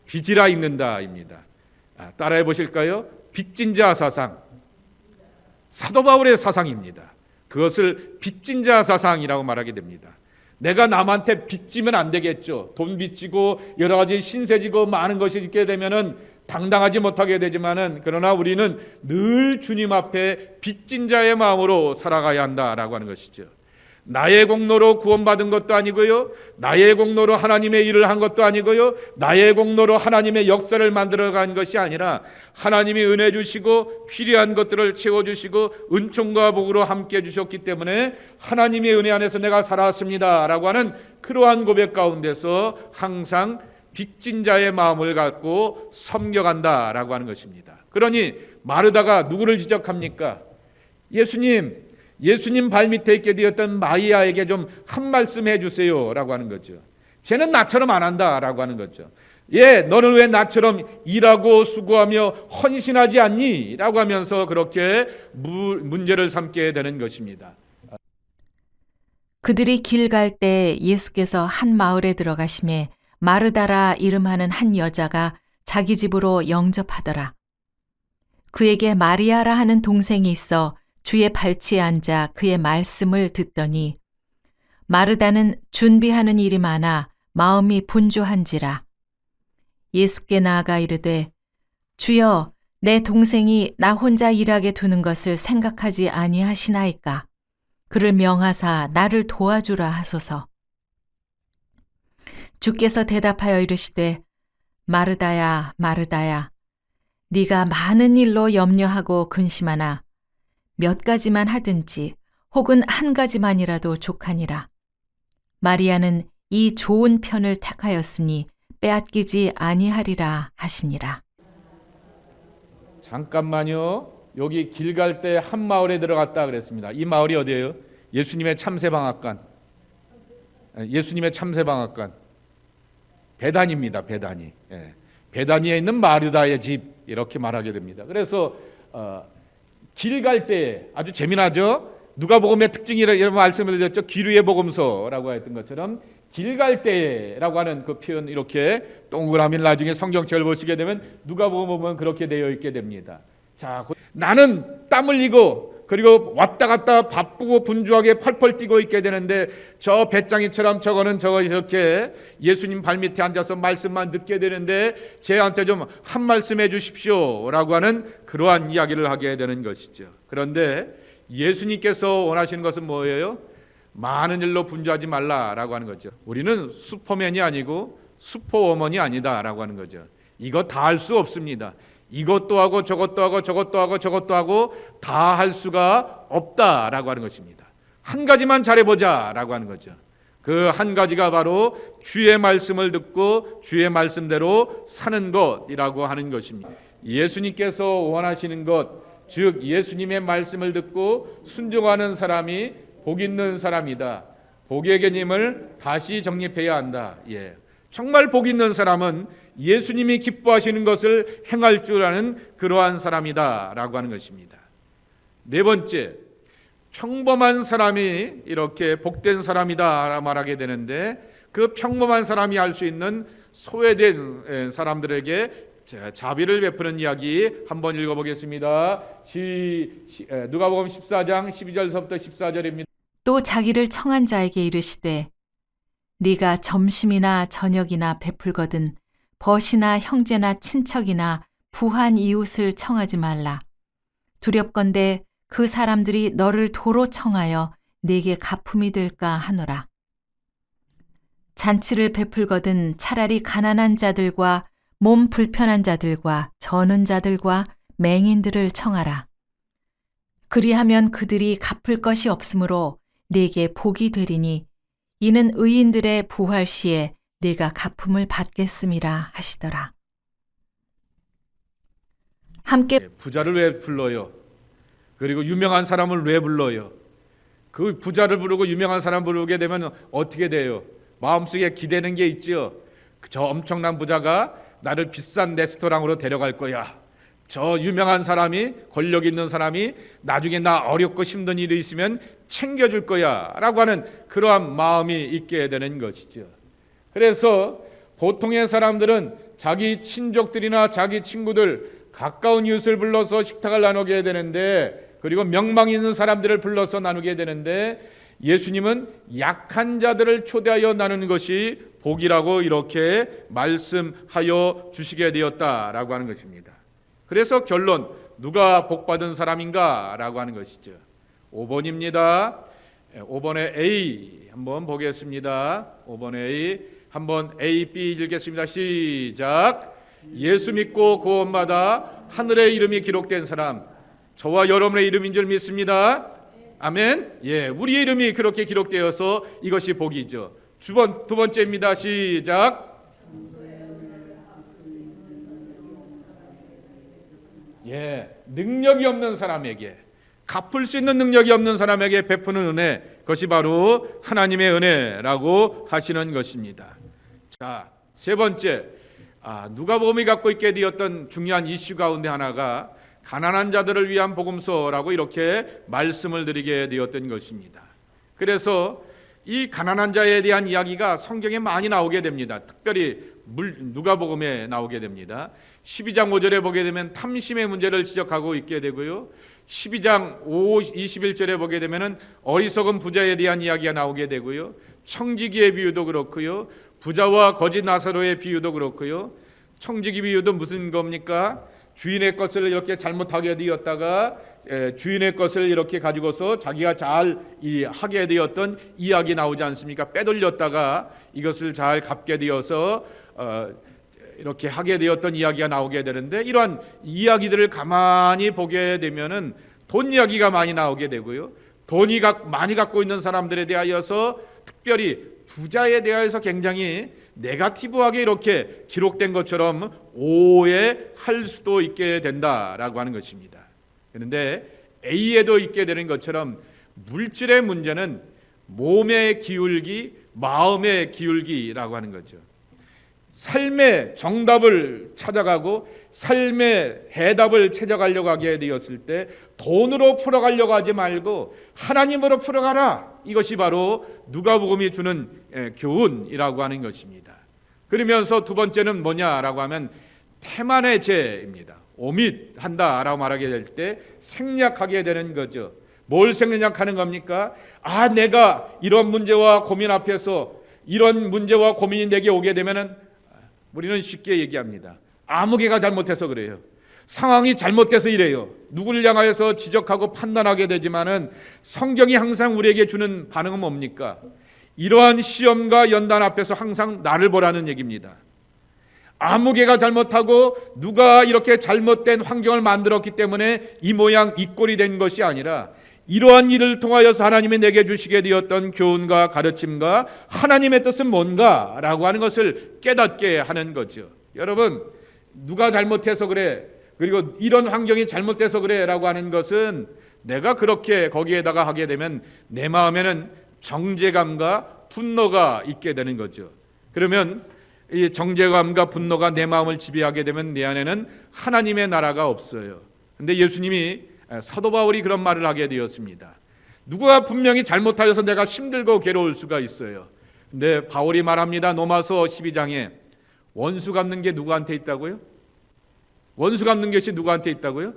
빚이라 읽는다입니다. 따라해 보실까요? 빚진 자 사상. 사도 바울의 사상입니다. 그것을 빚진 자 사상이라고 말하게 됩니다. 내가 남한테 빚지면 안 되겠죠. 돈 빚지고 여러 가지 신세지고 많은 것이 있게 되면은 당당하지 못하게 되지만은 그러나 우리는 늘 주님 앞에 빚진 자의 마음으로 살아가야 한다라고 하는 것이죠. 나의 공로로 구원받은 것도 아니고요, 나의 공로로 하나님의 일을 한 것도 아니고요, 나의 공로로 하나님의 역사를 만들어간 것이 아니라 하나님이 은혜 주시고 필요한 것들을 채워주시고 은총과 복으로 함께 해주셨기 때문에 하나님의 은혜 안에서 내가 살았습니다 라고 하는 그러한 고백 가운데서 항상 빚진 자의 마음을 갖고 섬겨간다라고 하는 것입니다. 그러니 마르다가 누구를 지적합니까? 예수님 발밑에 있게 되었던 마리아에게 좀 한 말씀 해주세요 라고 하는 거죠. 쟤는 나처럼 안 한다 라고 하는 거죠. 너는 왜 나처럼 일하고 수고하며 헌신하지 않니? 라고 하면서 그렇게 문제를 삼게 되는 것입니다. 그들이 길 갈 때 예수께서 한 마을에 들어가심에 마르다라 이름하는 한 여자가 자기 집으로 영접하더라. 그에게 마리아라 하는 동생이 있어 주의 발치에 앉아 그의 말씀을 듣더니 마르다는 준비하는 일이 많아 마음이 분주한지라. 예수께 나아가 이르되 주여 내 동생이 나 혼자 일하게 두는 것을 생각하지 아니하시나이까. 그를 명하사 나를 도와주라 하소서. 주께서 대답하여 이르시되 마르다야 마르다야 네가 많은 일로 염려하고 근심하나 몇 가지만 하든지 혹은 한 가지만이라도 족하니라. 마리아는 이 좋은 편을 택하였으니 빼앗기지 아니하리라 하시니라. 잠깐만요. 여기 길 갈 때 한 마을에 들어갔다 그랬습니다. 이 마을이 어디예요? 예수님의 참새방앗간. 예수님의 참새방앗간. 베다니입니다. 베다니. 베다니에 있는 마르다의 집 이렇게 말하게 됩니다. 그래서 길 갈 때 아주 재미나죠. 누가복음의 특징이라 이런 말씀을 드렸죠. 기류의 복음서라고 했던 것처럼 길 갈 때라고 하는 그 표현 이렇게 동그라미 나중에 성경책을 보시게 되면 누가복음 보면 그렇게 되어 있게 됩니다. 자, 나는 땀 흘리고 그리고 왔다 갔다 바쁘고 분주하게 펄펄 뛰고 있게 되는데 저 배짱이처럼 저거는 이렇게 예수님 발밑에 앉아서 말씀만 듣게 되는데 제한테 좀 한 말씀 해주십시오라고 하는 그러한 이야기를 하게 되는 것이죠. 그런데 예수님께서 원하시는 것은 뭐예요? 많은 일로 분주하지 말라라고 하는 거죠. 우리는 슈퍼맨이 아니고 슈퍼워먼이 아니다라고 하는 거죠. 이거 다 할 수 없습니다. 이것도 하고 저것도 하고 저것도 하고 저것도 하고 다 할 수가 없다라고 하는 것입니다. 한 가지만 잘해보자라고 하는 거죠. 그 한 가지가 바로 주의 말씀을 듣고 주의 말씀대로 사는 것이라고 하는 것입니다. 예수님께서 원하시는 것, 즉 예수님의 말씀을 듣고 순종하는 사람이 복 있는 사람이다. 복의 개념을 다시 정립해야 한다. 정말 복 있는 사람은 예수님이 기뻐하시는 것을 행할 줄 아는 그러한 사람이다라고 하는 것입니다. 네 번째, 평범한 사람이 이렇게 복된 사람이다 말하게 되는데 그 평범한 사람이 할 수 있는 소외된 사람들에게 자비를 베푸는 이야기 한번 읽어보겠습니다. 누가복음 14장 12절서부터 14절입니다. 또 자기를 청한 자에게 이르시되 네가 점심이나 저녁이나 베풀거든 벗이나 형제나 친척이나 부한 이웃을 청하지 말라. 두렵건대 그 사람들이 너를 도로 청하여 네게 가품이 될까 하노라. 잔치를 베풀거든 차라리 가난한 자들과 몸 불편한 자들과 저는 자들과 맹인들을 청하라. 그리하면 그들이 갚을 것이 없으므로 네게 복이 되리니 이는 의인들의 부활 시에 네가 가품을 받겠음이라 하시더라. 함께 부자를 왜 불러요? 그리고 유명한 사람을 왜 불러요? 그 부자를 부르고 유명한 사람 부르게 되면 어떻게 돼요? 마음속에 기대는 게 있죠. 저 엄청난 부자가 나를 비싼 레스토랑으로 데려갈 거야. 저 유명한 사람이, 권력 있는 사람이 나중에 나 어렵고 힘든 일이 있으면 챙겨줄 거야 라고 하는 그러한 마음이 있게 되는 것이죠. 그래서 보통의 사람들은 자기 친족들이나 자기 친구들, 가까운 이웃을 불러서 식탁을 나누게 되는데, 그리고 명망 있는 사람들을 불러서 나누게 되는데, 예수님은 약한 자들을 초대하여 나누는 것이 복이라고 이렇게 말씀하여 주시게 되었다라고 하는 것입니다. 그래서 결론, 누가 복받은 사람인가 라고 하는 것이죠. 5번입니다. 5번에 A 한번 보겠습니다. 5번에 A 한번 A, B 읽겠습니다. 시작. 예수 믿고 구원받아 하늘의 이름이 기록된 사람, 저와 여러분의 이름인 줄 믿습니다. 아멘. 우리의 이름이 그렇게 기록되어서 이것이 복이죠. 두 번째입니다. 시작. 능력이 없는 사람에게, 갚을 수 있는 능력이 없는 사람에게 베푸는 은혜, 그것이 바로 하나님의 은혜라고 하시는 것입니다. 자, 세 번째, 누가복음이 갖고 있게 되었던 중요한 이슈 가운데 하나가 가난한 자들을 위한 복음서라고 이렇게 말씀을 드리게 되었던 것입니다. 그래서 이 가난한 자에 대한 이야기가 성경에 많이 나오게 됩니다. 특별히 누가복음에 나오게 됩니다. 12장 5절에 보게 되면 탐심의 문제를 지적하고 있게 되고요. 12장 21절에 보게 되면 어리석은 부자에 대한 이야기가 나오게 되고요. 청지기의 비유도 그렇고요. 부자와 거지 나사로의 비유도 그렇고요. 청지기 비유도 무슨 겁니까? 주인의 것을 이렇게 잘못하게 되었다가 주인의 것을 이렇게 가지고서 자기가 잘 하게 되었던 이야기 나오지 않습니까? 빼돌렸다가 이것을 잘 갚게 되어서 이렇게 하게 되었던 이야기가 나오게 되는데, 이러한 이야기들을 가만히 보게 되면은 돈 이야기가 많이 나오게 되고요. 돈이 많이 갖고 있는 사람들에 대하여서, 특별히 부자에 대하여서 굉장히 네거티브하게 이렇게 기록된 것처럼 오해할 수도 있게 된다라고 하는 것입니다. 그런데 A에도 있게 되는 것처럼 물질의 문제는 몸의 기울기, 마음의 기울기라고 하는 거죠. 삶의 정답을 찾아가고 삶의 해답을 찾아가려고 하게 되었을 때 돈으로 풀어가려고 하지 말고 하나님으로 풀어가라. 이것이 바로 누가복음이 주는 교훈이라고 하는 것입니다. 그러면서 두 번째는 뭐냐라고 하면 태만의 죄입니다. 오밋한다라고 말하게 될 때 생략하게 되는 거죠. 뭘 생략하는 겁니까? 내가 이런 문제와 고민 앞에서 이런 문제와 고민이 내게 오게 되면은 우리는 쉽게 얘기합니다. 아무개가 잘못해서 그래요. 상황이 잘못돼서 이래요. 누구를 향하여서 지적하고 판단하게 되지만은 성경이 항상 우리에게 주는 반응은 뭡니까? 이러한 시험과 연단 앞에서 항상 나를 보라는 얘기입니다. 아무개가 잘못하고 누가 이렇게 잘못된 환경을 만들었기 때문에 이 모양 이 꼴이 된 것이 아니라 이러한 일을 통하여서 하나님이 내게 주시게 되었던 교훈과 가르침과 하나님의 뜻은 뭔가라고 하는 것을 깨닫게 하는 거죠. 여러분, 누가 잘못해서 그래, 그리고 이런 환경이 잘못돼서 그래라고 하는 것은 내가 그렇게 거기에다가 하게 되면 내 마음에는 정죄감과 분노가 있게 되는 거죠. 그러면 이 정죄감과 분노가 내 마음을 지배하게 되면 내 안에는 하나님의 나라가 없어요. 근데 예수님이, 사도 바울이 그런 말을 하게 되었습니다. 누가 분명히 잘못하여서 내가 힘들고 괴로울 수가 있어요. 근데 바울이 말합니다. 로마서 12장에 원수 갚는 게 누구한테 있다고요? 원수 갚는 것이 누구한테 있다고요?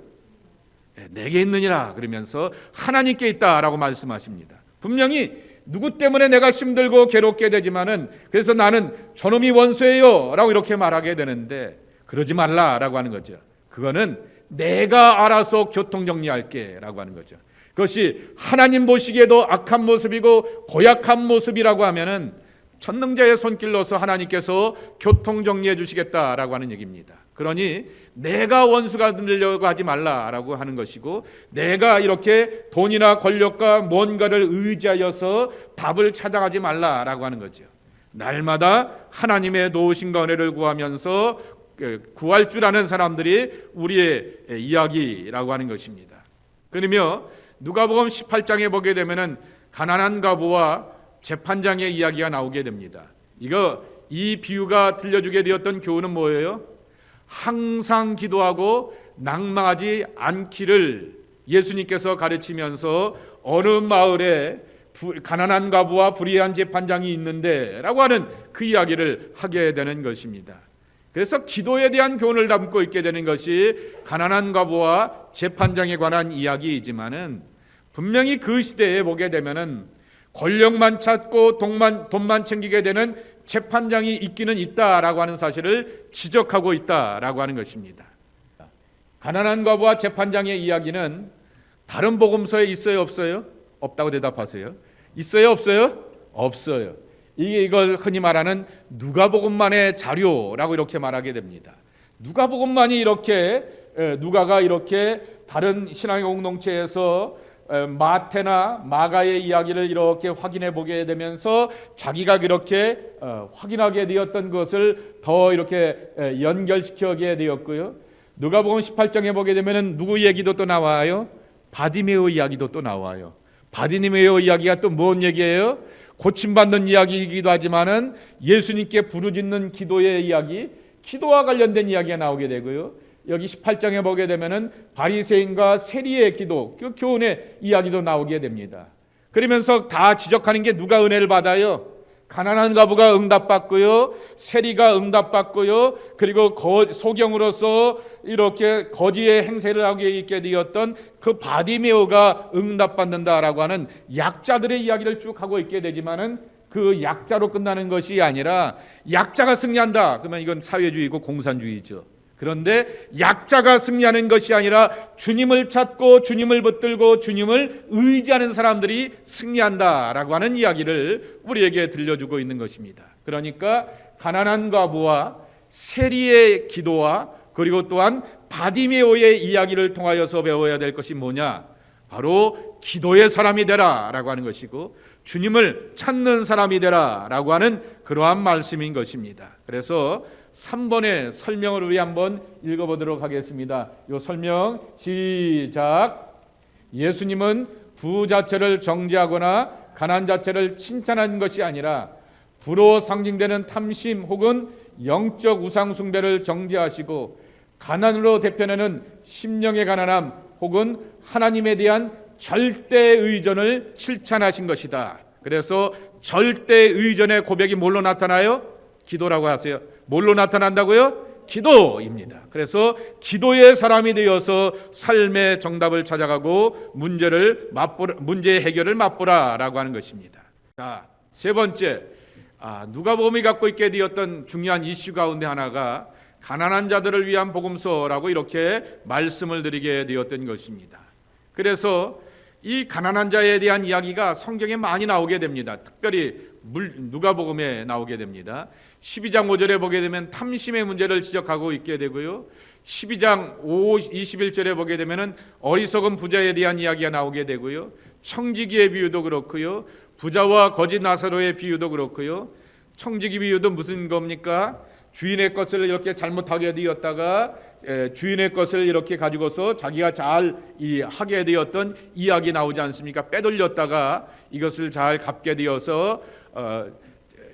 내게 있느니라. 그러면서 하나님께 있다라고 말씀하십니다. 분명히 누구 때문에 내가 힘들고 괴롭게 되지만은, 그래서 나는 저놈이 원수예요 라고 이렇게 말하게 되는데, 그러지 말라라고 하는 거죠. 그거는 내가 알아서 교통정리할게 라고 하는 거죠. 그것이 하나님 보시기에도 악한 모습이고 고약한 모습이라고 하면은 전능자의 손길로서 하나님께서 교통정리해 주시겠다라고 하는 얘기입니다. 그러니 내가 원수가 되려고 하지 말라라고 하는 것이고, 내가 이렇게 돈이나 권력과 뭔가를 의지하여서 답을 찾아가지 말라라고 하는 거죠. 날마다 하나님의 도우심과 은혜를 구하면서 구할 줄 아는 사람들이 우리의 이야기라고 하는 것입니다. 그러며 누가복음 18장에 보게 되면은 가난한 과부와 재판장의 이야기가 나오게 됩니다. 이 비유가 들려주게 되었던 교훈은 뭐예요? 항상 기도하고 낙망하지 않기를 예수님께서 가르치면서 어느 마을에 가난한 과부와 불의한 재판장이 있는데 라고 하는 그 이야기를 하게 되는 것입니다. 그래서 기도에 대한 교훈을 담고 있게 되는 것이 가난한 과부와 재판장에 관한 이야기이지만은, 분명히 그 시대에 보게 되면은 권력만 찾고 돈만 챙기게 되는 재판장이 있기는 있다라고 하는 사실을 지적하고 있다라고 하는 것입니다. 가난한 과부와 재판장의 이야기는 다른 복음서에 있어요, 없어요? 없다고 대답하세요. 있어요, 없어요? 없어요. 이걸 흔히 말하는 누가복음만의 자료라고 이렇게 말하게 됩니다. 누가복음만이 이렇게, 누가가 이렇게 다른 신앙의 공동체에서 마태나 마가의 이야기를 이렇게 확인해 보게 되면서 자기가 그렇게 확인하게 되었던 것을 더 이렇게 연결시켜게 되었고요. 누가복음 18장에 보게 되면 누구 얘기도 또 나와요? 바디메오 이야기도 또 나와요. 바디메오 이야기가 또 뭔 얘기예요? 고침받는 이야기이기도 하지만은 예수님께 부르짖는 기도의 이야기, 기도와 관련된 이야기가 나오게 되고요. 여기 18장에 보게 되면은 바리새인과 세리의 기도, 그 교훈의 이야기도 나오게 됩니다. 그러면서 다 지적하는 게 누가 은혜를 받아요? 가난한 과부가 응답받고요, 세리가 응답받고요, 그리고 소경으로서 이렇게 거지의 행세를 하게 있게 되었던 그 바디메오가 응답받는다라고 하는 약자들의 이야기를 쭉 하고 있게 되지만은 그 약자로 끝나는 것이 아니라 약자가 승리한다. 그러면 이건 사회주의고 공산주의죠. 그런데 약자가 승리하는 것이 아니라 주님을 찾고 주님을 붙들고 주님을 의지하는 사람들이 승리한다라고 하는 이야기를 우리에게 들려주고 있는 것입니다. 그러니까 가난한 과부와 세리의 기도와 그리고 또한 바디메오의 이야기를 통하여서 배워야 될 것이 뭐냐? 바로 기도의 사람이 되라라고 하는 것이고 주님을 찾는 사람이 되라라고 하는 그러한 말씀인 것입니다. 그래서 3번의 설명을 위해 한번 읽어보도록 하겠습니다. 이 설명 시작. 예수님은 부 자체를 정죄하거나 가난 자체를 칭찬하는 것이 아니라 부로 상징되는 탐심 혹은 영적 우상 숭배를 정죄하시고 가난으로 대표내는 심령의 가난함 혹은 하나님에 대한 절대 의존을 칭찬하신 것이다. 그래서 절대 의존의 고백이 뭘로 나타나요? 기도라고 하세요. 뭘로 나타난다고요? 기도입니다. 그래서 기도의 사람이 되어서 삶의 정답을 찾아가고 문제의 해결을 맛보라라고 하는 것입니다. 자, 세 번째, 누가복음이 갖고 있게 되었던 중요한 이슈 가운데 하나가 가난한 자들을 위한 복음서라고 이렇게 말씀을 드리게 되었던 것입니다. 그래서 이 가난한 자에 대한 이야기가 성경에 많이 나오게 됩니다. 특별히 누가복음에 나오게 됩니다. 12장 5절에 보게 되면 탐심의 문제를 지적하고 있게 되고요. 12장 21절에 보게 되면 어리석은 부자에 대한 이야기가 나오게 되고요. 청지기의 비유도 그렇고요. 부자와 거지 나사로의 비유도 그렇고요. 청지기 비유도 무슨 겁니까? 주인의 것을 이렇게 잘못하게 되었다가 주인의 것을 이렇게 가지고서 자기가 잘 하게 되었던 이야기 나오지 않습니까? 빼돌렸다가 이것을 잘 갚게 되어서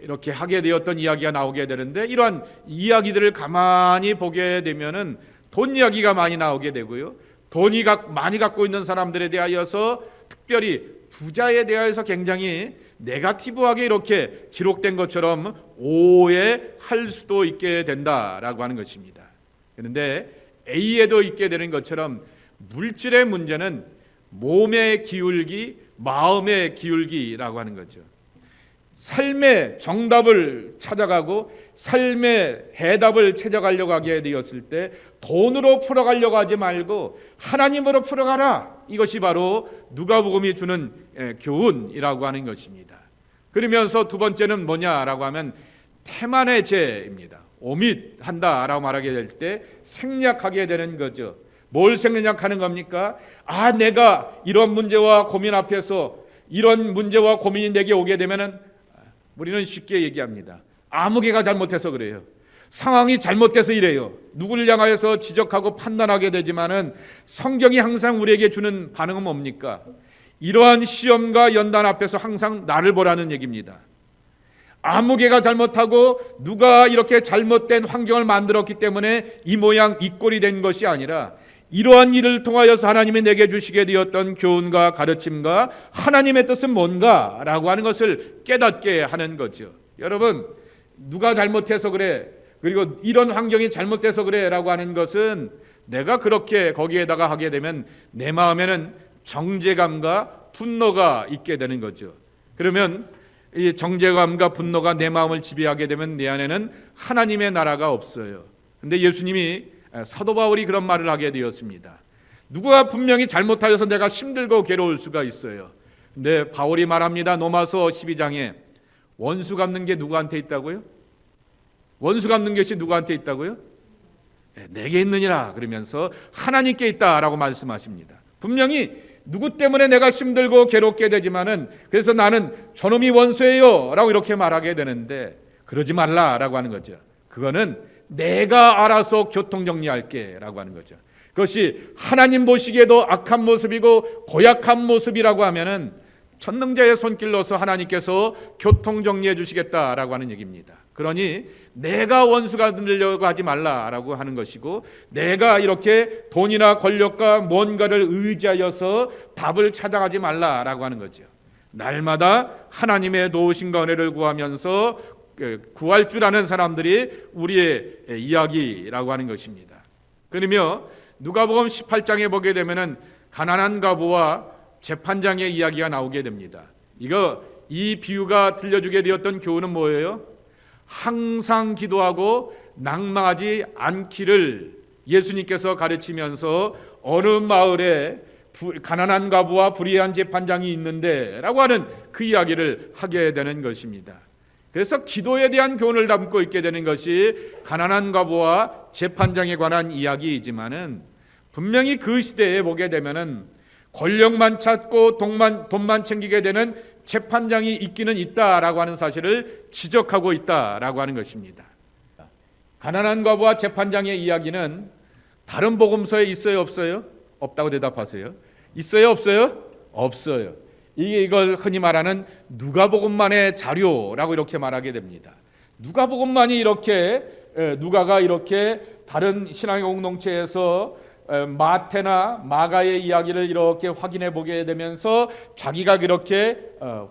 이렇게 하게 되었던 이야기가 나오게 되는데, 이러한 이야기들을 가만히 보게 되면은 돈 이야기가 많이 나오게 되고요. 돈이 많이 갖고 있는 사람들에 대하여서 특별히 부자에 대하여서 굉장히 네거티브하게 이렇게 기록된 것처럼 오해할 수도 있게 된다라고 하는 것입니다. 그런데 A에도 있게 되는 것처럼 물질의 문제는 몸의 기울기, 마음의 기울기라고 하는 거죠. 삶의 정답을 찾아가고 삶의 해답을 찾아가려고 하게 되었을 때 돈으로 풀어가려고 하지 말고 하나님으로 풀어가라. 이것이 바로 누가복음이 주는 교훈이라고 하는 것입니다. 그러면서 두 번째는 뭐냐라고 하면 태만의 죄입니다. 오밋한다라고 말하게 될 때 생략하게 되는 거죠. 뭘 생략하는 겁니까? 내가 이런 문제와 고민 앞에서 이런 문제와 고민이 내게 오게 되면은 우리는 쉽게 얘기합니다. 아무개가 잘못해서 그래요. 상황이 잘못돼서 이래요. 누구를 향하여서 지적하고 판단하게 되지만은 성경이 항상 우리에게 주는 반응은 뭡니까? 이러한 시험과 연단 앞에서 항상 나를 보라는 얘기입니다. 아무개가 잘못하고 누가 이렇게 잘못된 환경을 만들었기 때문에 이 모양 이 꼴이 된 것이 아니라 이러한 일을 통하여서 하나님이 내게 주시게 되었던 교훈과 가르침과 하나님의 뜻은 뭔가라고 하는 것을 깨닫게 하는 거죠. 여러분, 누가 잘못해서 그래, 그리고 이런 환경이 잘못돼서 그래 라고 하는 것은 내가 그렇게 거기에다가 하게 되면 내 마음에는 정죄감과 분노가 있게 되는 거죠. 그러면 이 정죄감과 분노가 내 마음을 지배하게 되면 내 안에는 하나님의 나라가 없어요. 근데 예수님이, 사도 바울이 그런 말을 하게 되었습니다. 누가 분명히 잘못하여서 내가 힘들고 괴로울 수가 있어요. 근데 바울이 말합니다. 로마서 12장에 원수 갚는 게 누구한테 있다고요? 원수 갚는 것이 누구한테 있다고요? 내게 있느니라. 그러면서 하나님께 있다라고 말씀하십니다. 분명히 누구 때문에 내가 힘들고 괴롭게 되지만은 그래서 나는 저놈이 원수예요 라고 이렇게 말하게 되는데 그러지 말라라고 하는 거죠. 그거는 내가 알아서 교통정리할게 라고 하는 거죠. 그것이 하나님 보시기에도 악한 모습이고 고약한 모습이라고 하면은 전능자의 손길로서 하나님께서 교통정리해 주시겠다라고 하는 얘기입니다. 그러니 내가 원수가 되려고 하지 말라라고 하는 것이고, 내가 이렇게 돈이나 권력과 뭔가를 의지하여서 답을 찾아가지 말라라고 하는 거죠. 날마다 하나님의 도우심과 은혜를 구하면서 구할 줄 아는 사람들이 우리의 이야기라고 하는 것입니다. 그러며 누가복음 18장에 보게 되면은 가난한 과부와 재판장의 이야기가 나오게 됩니다. 이 비유가 들려주게 되었던 교훈은 뭐예요? 항상 기도하고 낙망하지 않기를 예수님께서 가르치면서 어느 마을에 가난한 과부와 불의한 재판장이 있는데 라고 하는 그 이야기를 하게 되는 것입니다. 그래서 기도에 대한 교훈을 담고 있게 되는 것이 가난한 과부와 재판장에 관한 이야기이지만은 분명히 그 시대에 보게 되면은 권력만 찾고 돈만 챙기게 되는 재판장이 있기는 있다라고 하는 사실을 지적하고 있다라고 하는 것입니다. 가난한 과부와 재판장의 이야기는 다른 복음서에 있어요, 없어요? 없다고 대답하세요. 있어요, 없어요? 없어요. 이걸 흔히 말하는 누가복음만의 자료라고 이렇게 말하게 됩니다. 누가복음만이 이렇게 누가가 이렇게 다른 신앙의 공동체에서 마태나 마가의 이야기를 이렇게 확인해 보게 되면서 자기가 그렇게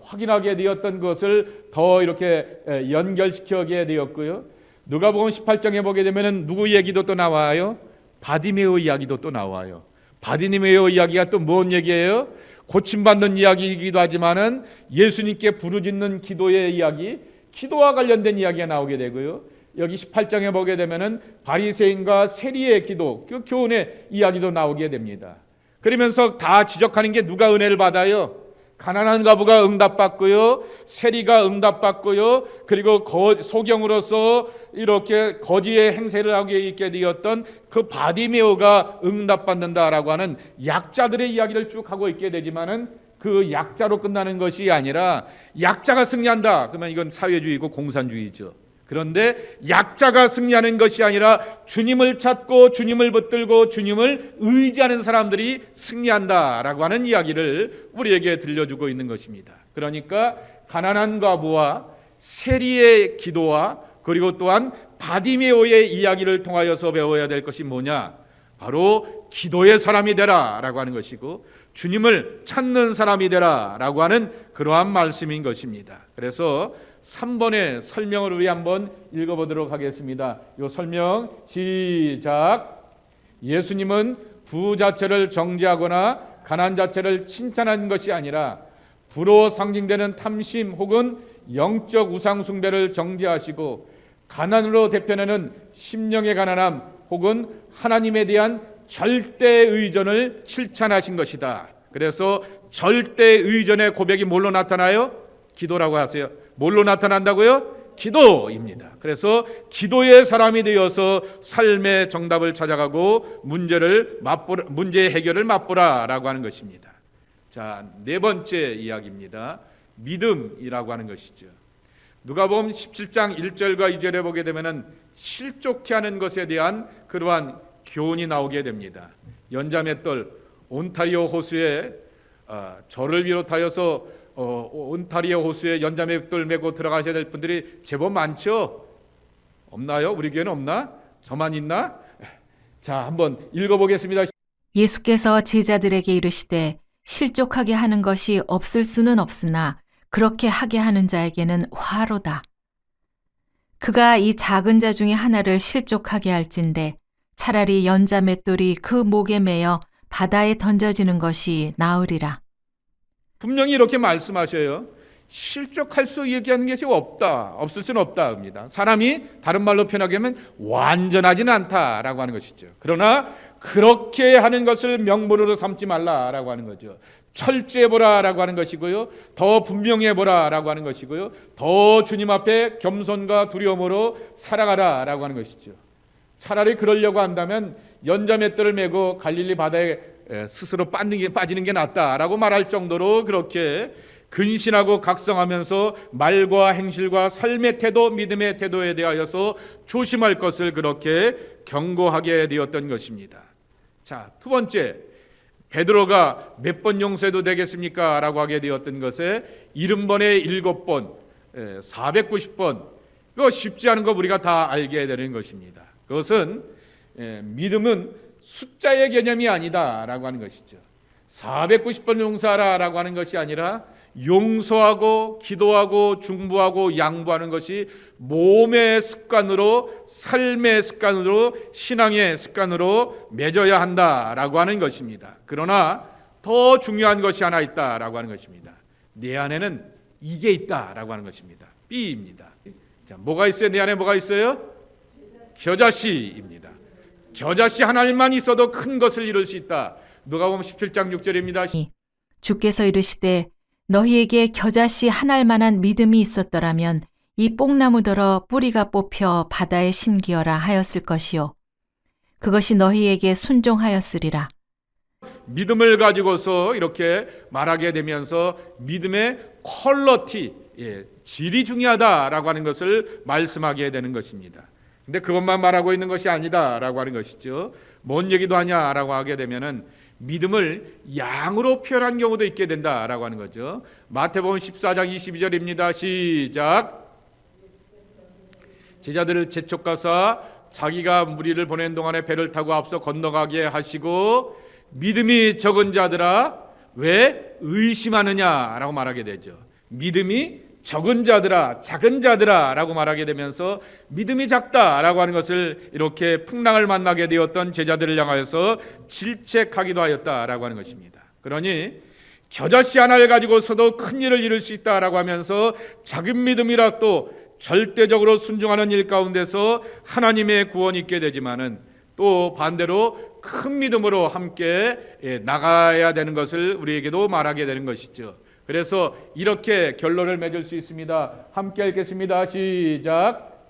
확인하게 되었던 것을 더 이렇게 연결시켜게 되었고요. 누가복음 18장에 보게 되면은 누구 얘기도 또 나와요? 바디메오 이야기도 또 나와요. 바디메오 이야기가 또 뭔 얘기예요? 고침받는 이야기이기도 하지만은 예수님께 부르짖는 기도의 이야기, 기도와 관련된 이야기가 나오게 되고요. 여기 18장에 보게 되면은 바리새인과 세리의 기도, 그 교훈의 이야기도 나오게 됩니다. 그러면서 다 지적하는 게 누가 은혜를 받아요? 가난한 과부가 응답받고요, 세리가 응답받고요, 그리고 소경으로서 이렇게 거지의 행세를 하게 있게 되었던 그 바디메오가 응답받는다라고 하는 약자들의 이야기를 쭉 하고 있게 되지만은 그 약자로 끝나는 것이 아니라 약자가 승리한다. 그러면 이건 사회주의고 공산주의죠. 그런데 약자가 승리하는 것이 아니라 주님을 찾고 주님을 붙들고 주님을 의지하는 사람들이 승리한다라고 하는 이야기를 우리에게 들려주고 있는 것입니다. 그러니까 가난한 과부와 세리의 기도와 그리고 또한 바디메오의 이야기를 통하여서 배워야 될 것이 뭐냐? 바로 기도의 사람이 되라라고 하는 것이고 주님을 찾는 사람이 되라라고 하는 그러한 말씀인 것입니다. 그래서 3번의 설명을 우리 한번 읽어보도록 하겠습니다. 이 설명 시작. 예수님은 부 자체를 정죄하거나 가난 자체를 칭찬하는 것이 아니라 부로 상징되는 탐심 혹은 영적 우상 숭배를 정죄하시고 가난으로 대표되는 심령의 가난함 혹은 하나님에 대한 절대 의존을 칭찬하신 것이다. 그래서 절대 의존의 고백이 뭘로 나타나요? 기도라고 하세요. 뭘로 나타난다고요? 기도입니다. 그래서 기도의 사람이 되어서 삶의 정답을 찾아가고 문제의 해결을 맛보라라고 하는 것입니다. 자, 네 번째 이야기입니다. 믿음이라고 하는 것이죠. 누가복음 17장 1절과 2절에 보게 되면은 실족해 하는 것에 대한 그러한 교훈이 나오게 됩니다. 연자맷돌 온타리오 호수에 저를 비롯하여서 온타리오 호수에 연자맷돌 메고 들어가셔야 될 분들이 제법 많죠? 없나요? 우리 교회는 없나? 저만 있나? 자, 한번 읽어보겠습니다. 예수께서 제자들에게 이르시되 실족하게 하는 것이 없을 수는 없으나 그렇게 하게 하는 자에게는 화로다. 그가 이 작은 자 중에 하나를 실족하게 할진대 차라리 연자맷돌이 그 목에 매여 바다에 던져지는 것이 나으리라. 분명히 이렇게 말씀하셔요. 실족할 수 얘기하는 것이 없다. 없을 수는 없다 합니다. 사람이 다른 말로 표현하게 하면 완전하지는 않다라고 하는 것이죠. 그러나 그렇게 하는 것을 명분으로 삼지 말라라고 하는 거죠. 철저해보라라고 하는 것이고요. 더 분명해보라라고 하는 것이고요. 더 주님 앞에 겸손과 두려움으로 살아가라라고 하는 것이죠. 차라리 그러려고 한다면 연자맷돌을 메고 갈릴리 바다에 스스로 빠지는 게 낫다라고 말할 정도로 그렇게 근신하고 각성하면서 말과 행실과 삶의 태도, 믿음의 태도에 대하여서 조심할 것을 그렇게 경고하게 되었던 것입니다. 자, 두 번째, 베드로가 몇 번 용서해도 되겠습니까? 라고 하게 되었던 것에 70번에 7번, 490번, 그거 쉽지 않은 거 우리가 다 알게 되는 것입니다. 그것은 믿음은 숫자의 개념이 아니다라고 하는 것이죠. 490번 용서하라라고 하는 것이 아니라 용서하고 기도하고 중보하고 양보하는 것이 몸의 습관으로, 삶의 습관으로, 신앙의 습관으로 맺어야 한다라고 하는 것입니다. 그러나 더 중요한 것이 하나 있다라고 하는 것입니다. 내 안에는 이게 있다라고 하는 것입니다. B입니다. 자, 뭐가 있어요? 내 안에 뭐가 있어요? 겨자씨입니다. 겨자씨 하나만 있어도 큰 것을 이룰 수 있다. 누가복음 17장 6절입니다. 주께서 이르시되 너희에게 겨자씨 한 알만한 믿음이 있었더라면 이 뽕나무더러 뿌리가 뽑혀 바다에 심기어라 하였을 것이요 그것이 너희에게 순종하였으리라. 믿음을 가지고서 이렇게 말하게 되면서 믿음의 퀄러티, 질이 중요하다라고 하는 것을 말씀하게 되는 것입니다. 근데 그것만 말하고 있는 것이 아니다라고 하는 것이죠. 뭔 얘기도 하냐라고 하게 되면은 믿음을 양으로 표현한 경우도 있게 된다라고 하는 거죠. 마태복음 14장 22절입니다. 시작. 제자들을 재촉하사 자기가 무리를 보낸 동안에 배를 타고 앞서 건너가게 하시고 믿음이 적은 자들아 왜 의심하느냐라고 말하게 되죠. 믿음이 적은 자들아, 작은 자들아 라고 말하게 되면서 믿음이 작다라고 하는 것을 이렇게 풍랑을 만나게 되었던 제자들을 향하여서 질책하기도 하였다라고 하는 것입니다. 그러니 겨자씨 하나를 가지고서도 큰 일을 이룰 수 있다라고 하면서 작은 믿음이라 또 절대적으로 순종하는 일 가운데서 하나님의 구원이 있게 되지만은 또 반대로 큰 믿음으로 함께 나가야 되는 것을 우리에게도 말하게 되는 것이죠. 그래서 이렇게 결론을 맺을 수 있습니다. 함께 읽겠습니다. 시작.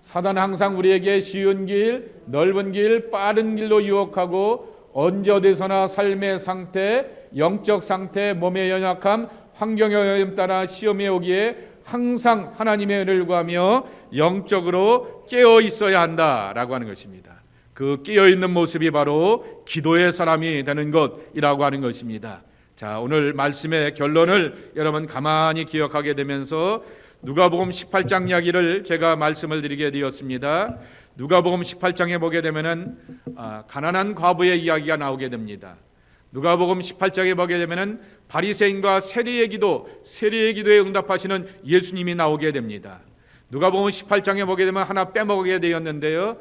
사단은 항상 우리에게 쉬운 길, 넓은 길, 빠른 길로 유혹하고 언제 어디서나 삶의 상태, 영적 상태, 몸의 연약함, 환경의 어려움 따라 시험에 오기에 항상 하나님의 은혜를 구하며 영적으로 깨어 있어야 한다라고 하는 것입니다. 그 깨어있는 모습이 바로 기도의 사람이 되는 것이라고 하는 것입니다. 자, 오늘 말씀의 결론을 여러분 가만히 기억하게 되면서 누가복음 18장 이야기를 제가 말씀을 드리게 되었습니다. 누가복음 18장에 보게 되면은 가난한 과부의 이야기가 나오게 됩니다. 누가복음 18장에 보게 되면은 바리새인과 세리의 기도에 응답하시는 예수님이 나오게 됩니다. 누가복음 18장에 보게 되면 하나 빼먹게 되었는데요.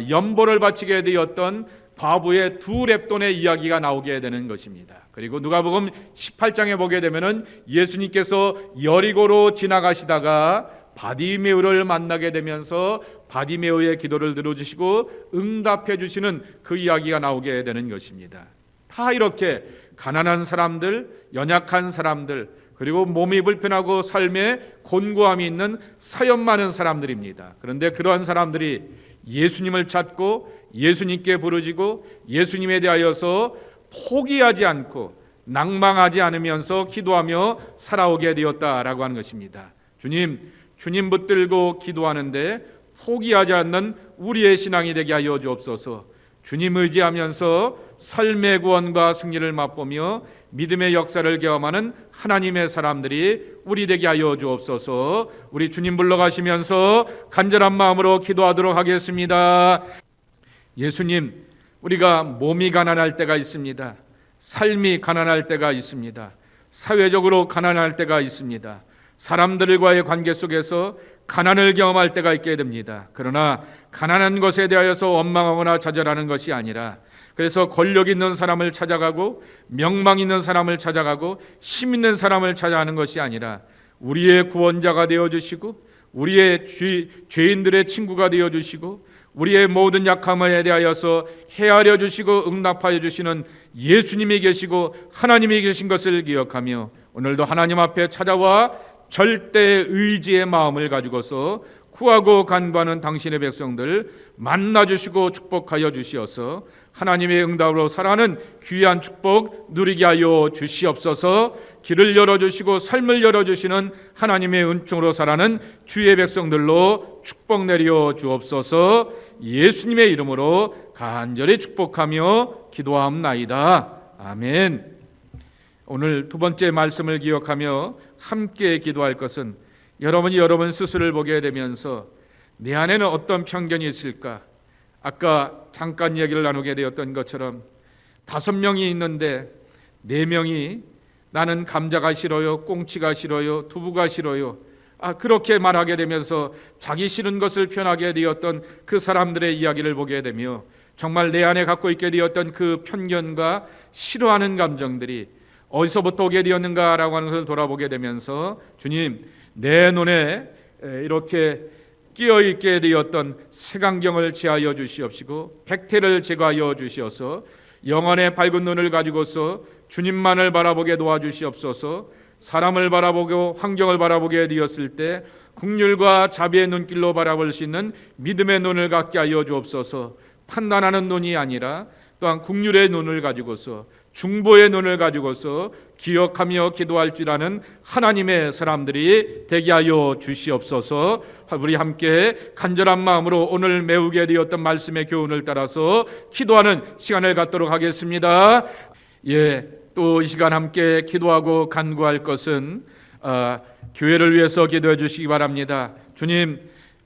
연보를 바치게 되었던 과부의 두 렙돈의 이야기가 나오게 되는 것입니다. 그리고 누가복음 18장에 보게 되면은 예수님께서 여리고로 지나가시다가 바디메오를 만나게 되면서 바디메오의 기도를 들어주시고 응답해 주시는 그 이야기가 나오게 되는 것입니다. 다 이렇게 가난한 사람들, 연약한 사람들, 그리고 몸이 불편하고 삶에 곤고함이 있는 사연 많은 사람들입니다. 그런데 그러한 사람들이 예수님을 찾고 예수님께 부르짖고 예수님에 대하여서 포기하지 않고 낭망하지 않으면서 기도하며 살아오게 되었다라고 하는 것입니다. 주님 붙들고 기도하는데 포기하지 않는 우리의 신앙이 되게 하여 주옵소서. 주님 의지하면서 삶의 구원과 승리를 맛보며 믿음의 역사를 경험하는 하나님의 사람들이 우리 되게 하여 주옵소서. 우리 주님 불러가시면서 간절한 마음으로 기도하도록 하겠습니다. 예수님, 우리가 몸이 가난할 때가 있습니다. 삶이 가난할 때가 있습니다. 사회적으로 가난할 때가 있습니다. 사람들과의 관계 속에서 가난을 경험할 때가 있게 됩니다. 그러나 가난한 것에 대하여서 원망하거나 좌절하는 것이 아니라 그래서 권력 있는 사람을 찾아가고 명망 있는 사람을 찾아가고 힘 있는 사람을 찾아가는 것이 아니라 우리의 구원자가 되어주시고 우리의 죄인들의 친구가 되어주시고 우리의 모든 약함에 대하여서 헤아려 주시고 응답하여 주시는 예수님이 계시고 하나님이 계신 것을 기억하며 오늘도 하나님 앞에 찾아와 절대 의지의 마음을 가지고서 구하고 간구하는 당신의 백성들 만나주시고 축복하여 주시어서 하나님의 응답으로 살아가는 귀한 축복 누리게 하여 주시옵소서. 길을 열어주시고 삶을 열어주시는 하나님의 은총으로 살아가는 주의 백성들로 축복 내려 주옵소서. 예수님의 이름으로 간절히 축복하며 기도하옵나이다. 아멘. 오늘 두 번째 말씀을 기억하며 함께 기도할 것은 여러분이 여러분 스스로를 보게 되면서 내 안에는 어떤 편견이 있을까? 아까 잠깐 얘기를 나누게 되었던 것처럼 5명이 있는데 4명이 나는 감자가 싫어요, 꽁치가 싫어요, 두부가 싫어요, 그렇게 말하게 되면서 자기 싫은 것을 표현하게 되었던 그 사람들의 이야기를 보게 되며 정말 내 안에 갖고 있게 되었던 그 편견과 싫어하는 감정들이 어디서부터 오게 되었는가라고 하는 것을 돌아보게 되면서 주님, 내 눈에 이렇게 끼어있게 되었던 색안경을 제하여 주시옵시고 백태를 제거하여 주시어서 영안의 밝은 눈을 가지고서 주님만을 바라보게 도와주시옵소서. 사람을 바라보고 환경을 바라보게 되었을 때 긍휼과 자비의 눈길로 바라볼 수 있는 믿음의 눈을 갖게 하여 주옵소서. 판단하는 눈이 아니라 또한 긍휼의 눈을 가지고서 중보의 눈을 가지고서 기억하며 기도할 줄 아는 하나님의 사람들이 되게 하여 주시옵소서. 우리 함께 간절한 마음으로 오늘 배우게 되었던 말씀의 교훈을 따라서 기도하는 시간을 갖도록 하겠습니다. 또 이 시간 함께 기도하고 간구할 것은 교회를 위해서 기도해 주시기 바랍니다. 주님,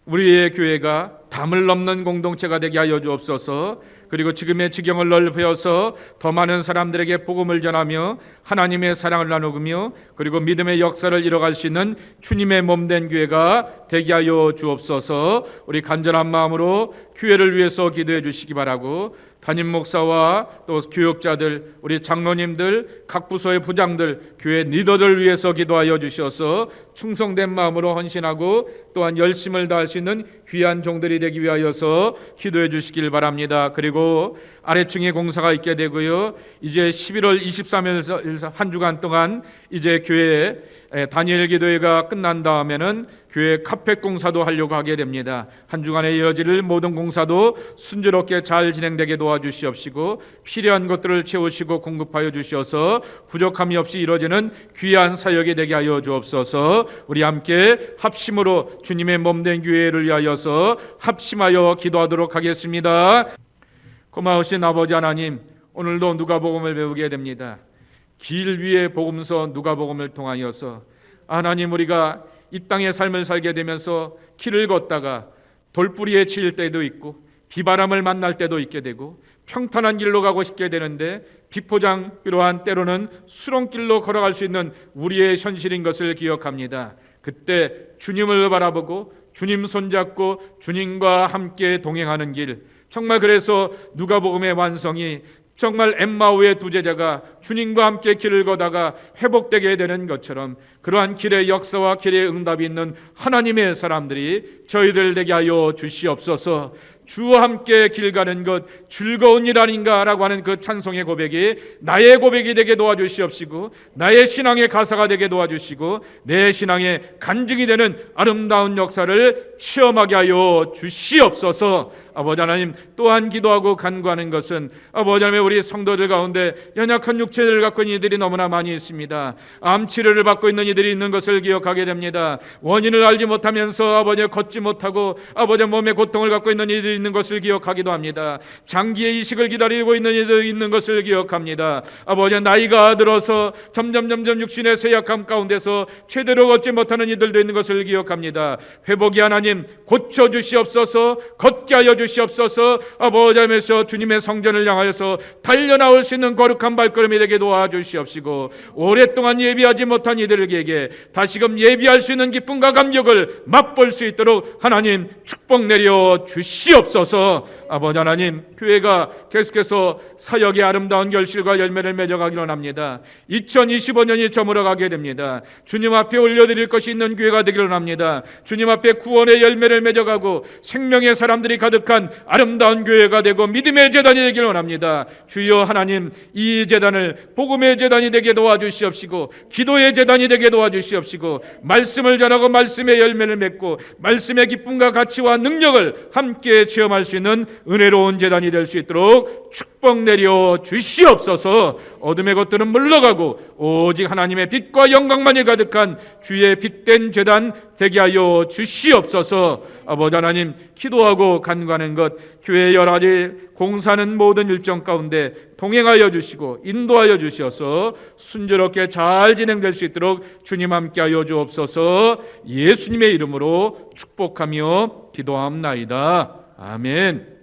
우리의 교회가 담을 넘는 공동체가 되게 하여 주옵소서. 그리고 지금의 지경을 넓혀서 더 많은 사람들에게 복음을 전하며 하나님의 사랑을 나누며 그리고 믿음의 역사를 이뤄갈 수 있는 주님의 몸된 교회가 되게 하여 주옵소서. 우리 간절한 마음으로 교회를 위해서 기도해 주시기 바라고, 담임 목사와 또 교육자들, 우리 장로님들, 각 부서의 부장들, 교회 리더들 위해서 기도하여 주셔서 충성된 마음으로 헌신하고 또한 열심을 다할 수 있는 귀한 종들이 되기 위하여서 기도해 주시길 바랍니다. 그리고 아래층에 공사가 있게 되고요, 이제 11월 23일에서 한 주간 동안 이제 교회에 다니엘 기도회가 끝난 다음에는 교회 카펫 공사도 하려고 하게 됩니다. 한 주간에 이어질 모든 공사도 순조롭게 잘 진행되게 도와주시옵시고 필요한 것들을 채우시고 공급하여 주셔서 부족함이 없이 이루어지는 귀한 사역이 되게 하여 주옵소서. 우리 함께 합심으로 주님의 몸된 교회를 위하여서 합심하여 기도하도록 하겠습니다. 고마우신 아버지 하나님, 오늘도 누가복음을 배우게 됩니다. 길 위의 복음서 누가복음을 통하여서 하나님, 우리가 이 땅의 삶을 살게 되면서 길을 걷다가 돌뿌리에 치일 때도 있고 비바람을 만날 때도 있게 되고 평탄한 길로 가고 싶게 되는데 비포장 이러한 때로는 수렁길로 걸어갈 수 있는 우리의 현실인 것을 기억합니다. 그때 주님을 바라보고 주님 손잡고 주님과 함께 동행하는 길, 정말 그래서 누가복음의 완성이 정말 엠마오의 두 제자가 주님과 함께 길을 걷다가 회복되게 되는 것처럼 그러한 길의 역사와 길의 응답이 있는 하나님의 사람들이 저희들 되게 하여 주시옵소서. 주와 함께 길 가는 것 즐거운 일 아닌가라고 하는 그 찬송의 고백이 나의 고백이 되게 도와주시옵시고 나의 신앙의 가사가 되게 도와주시고 내 신앙의 간증이 되는 아름다운 역사를 체험하게 하여 주시옵소서. 아버지 하나님, 또한 기도하고 간구하는 것은 아버지 하나님, 우리 성도들 가운데 연약한 육체를 갖고 있는 이들이 너무나 많이 있습니다. 암 치료를 받고 있는 이들이 있는 것을 기억하게 됩니다. 원인을 알지 못하면서 아버지 걷지 못하고 아버지 몸에 고통을 갖고 있는 이들이 있는 것을 기억하기도 합니다. 장기의 이식을 기다리고 있는 이들이 있는 것을 기억합니다. 아버지, 나이가 들어서 점점 육신의 쇠약함 가운데서 제대로 걷지 못하는 이들도 있는 것을 기억합니다. 회복이 하나님 고쳐주시옵소서. 걷게 하여 주시옵소서. 아버지 하면서 주님의 성전을 향하여서 달려나올 수 있는 거룩한 발걸음이 되게 도와주시옵시고 오랫동안 예비하지 못한 이들에게 다시금 예비할 수 있는 기쁨과 감격을 맛볼 수 있도록 하나님 축복 내려 주시옵소서. 아버지 하나님, 교회가 계속해서 사역의 아름다운 결실과 열매를 맺어가기를 합니다. 2025년이 저물어가게 됩니다. 주님 앞에 올려드릴 것이 있는 교회가 되기를 합니다. 주님 앞에 구원의 열매를 맺어가고 생명의 사람들이 가득한 아름다운 교회가 되고 믿음의 제단이 되기를 원합니다. 주여 하나님, 이 제단을 복음의 제단이 되게 도와주시옵시고 기도의 제단이 되게 도와주시옵시고 말씀을 전하고 말씀의 열매를 맺고 말씀의 기쁨과 가치와 능력을 함께 체험할 수 있는 은혜로운 제단이 될 수 있도록 축복 내려 주시옵소서. 어둠의 것들은 물러가고 오직 하나님의 빛과 영광만이 가득한 주의 빛된 제단 되게 하여 주시옵소서. 아버지 하나님, 기도하고 간구하는 것, 교회 여러 가지 공사하는 모든 일정 가운데 동행하여 주시고 인도하여 주셔서 순조롭게 잘 진행될 수 있도록 주님 함께 하여 주옵소서. 예수님의 이름으로 축복하며 기도합나이다. 아멘.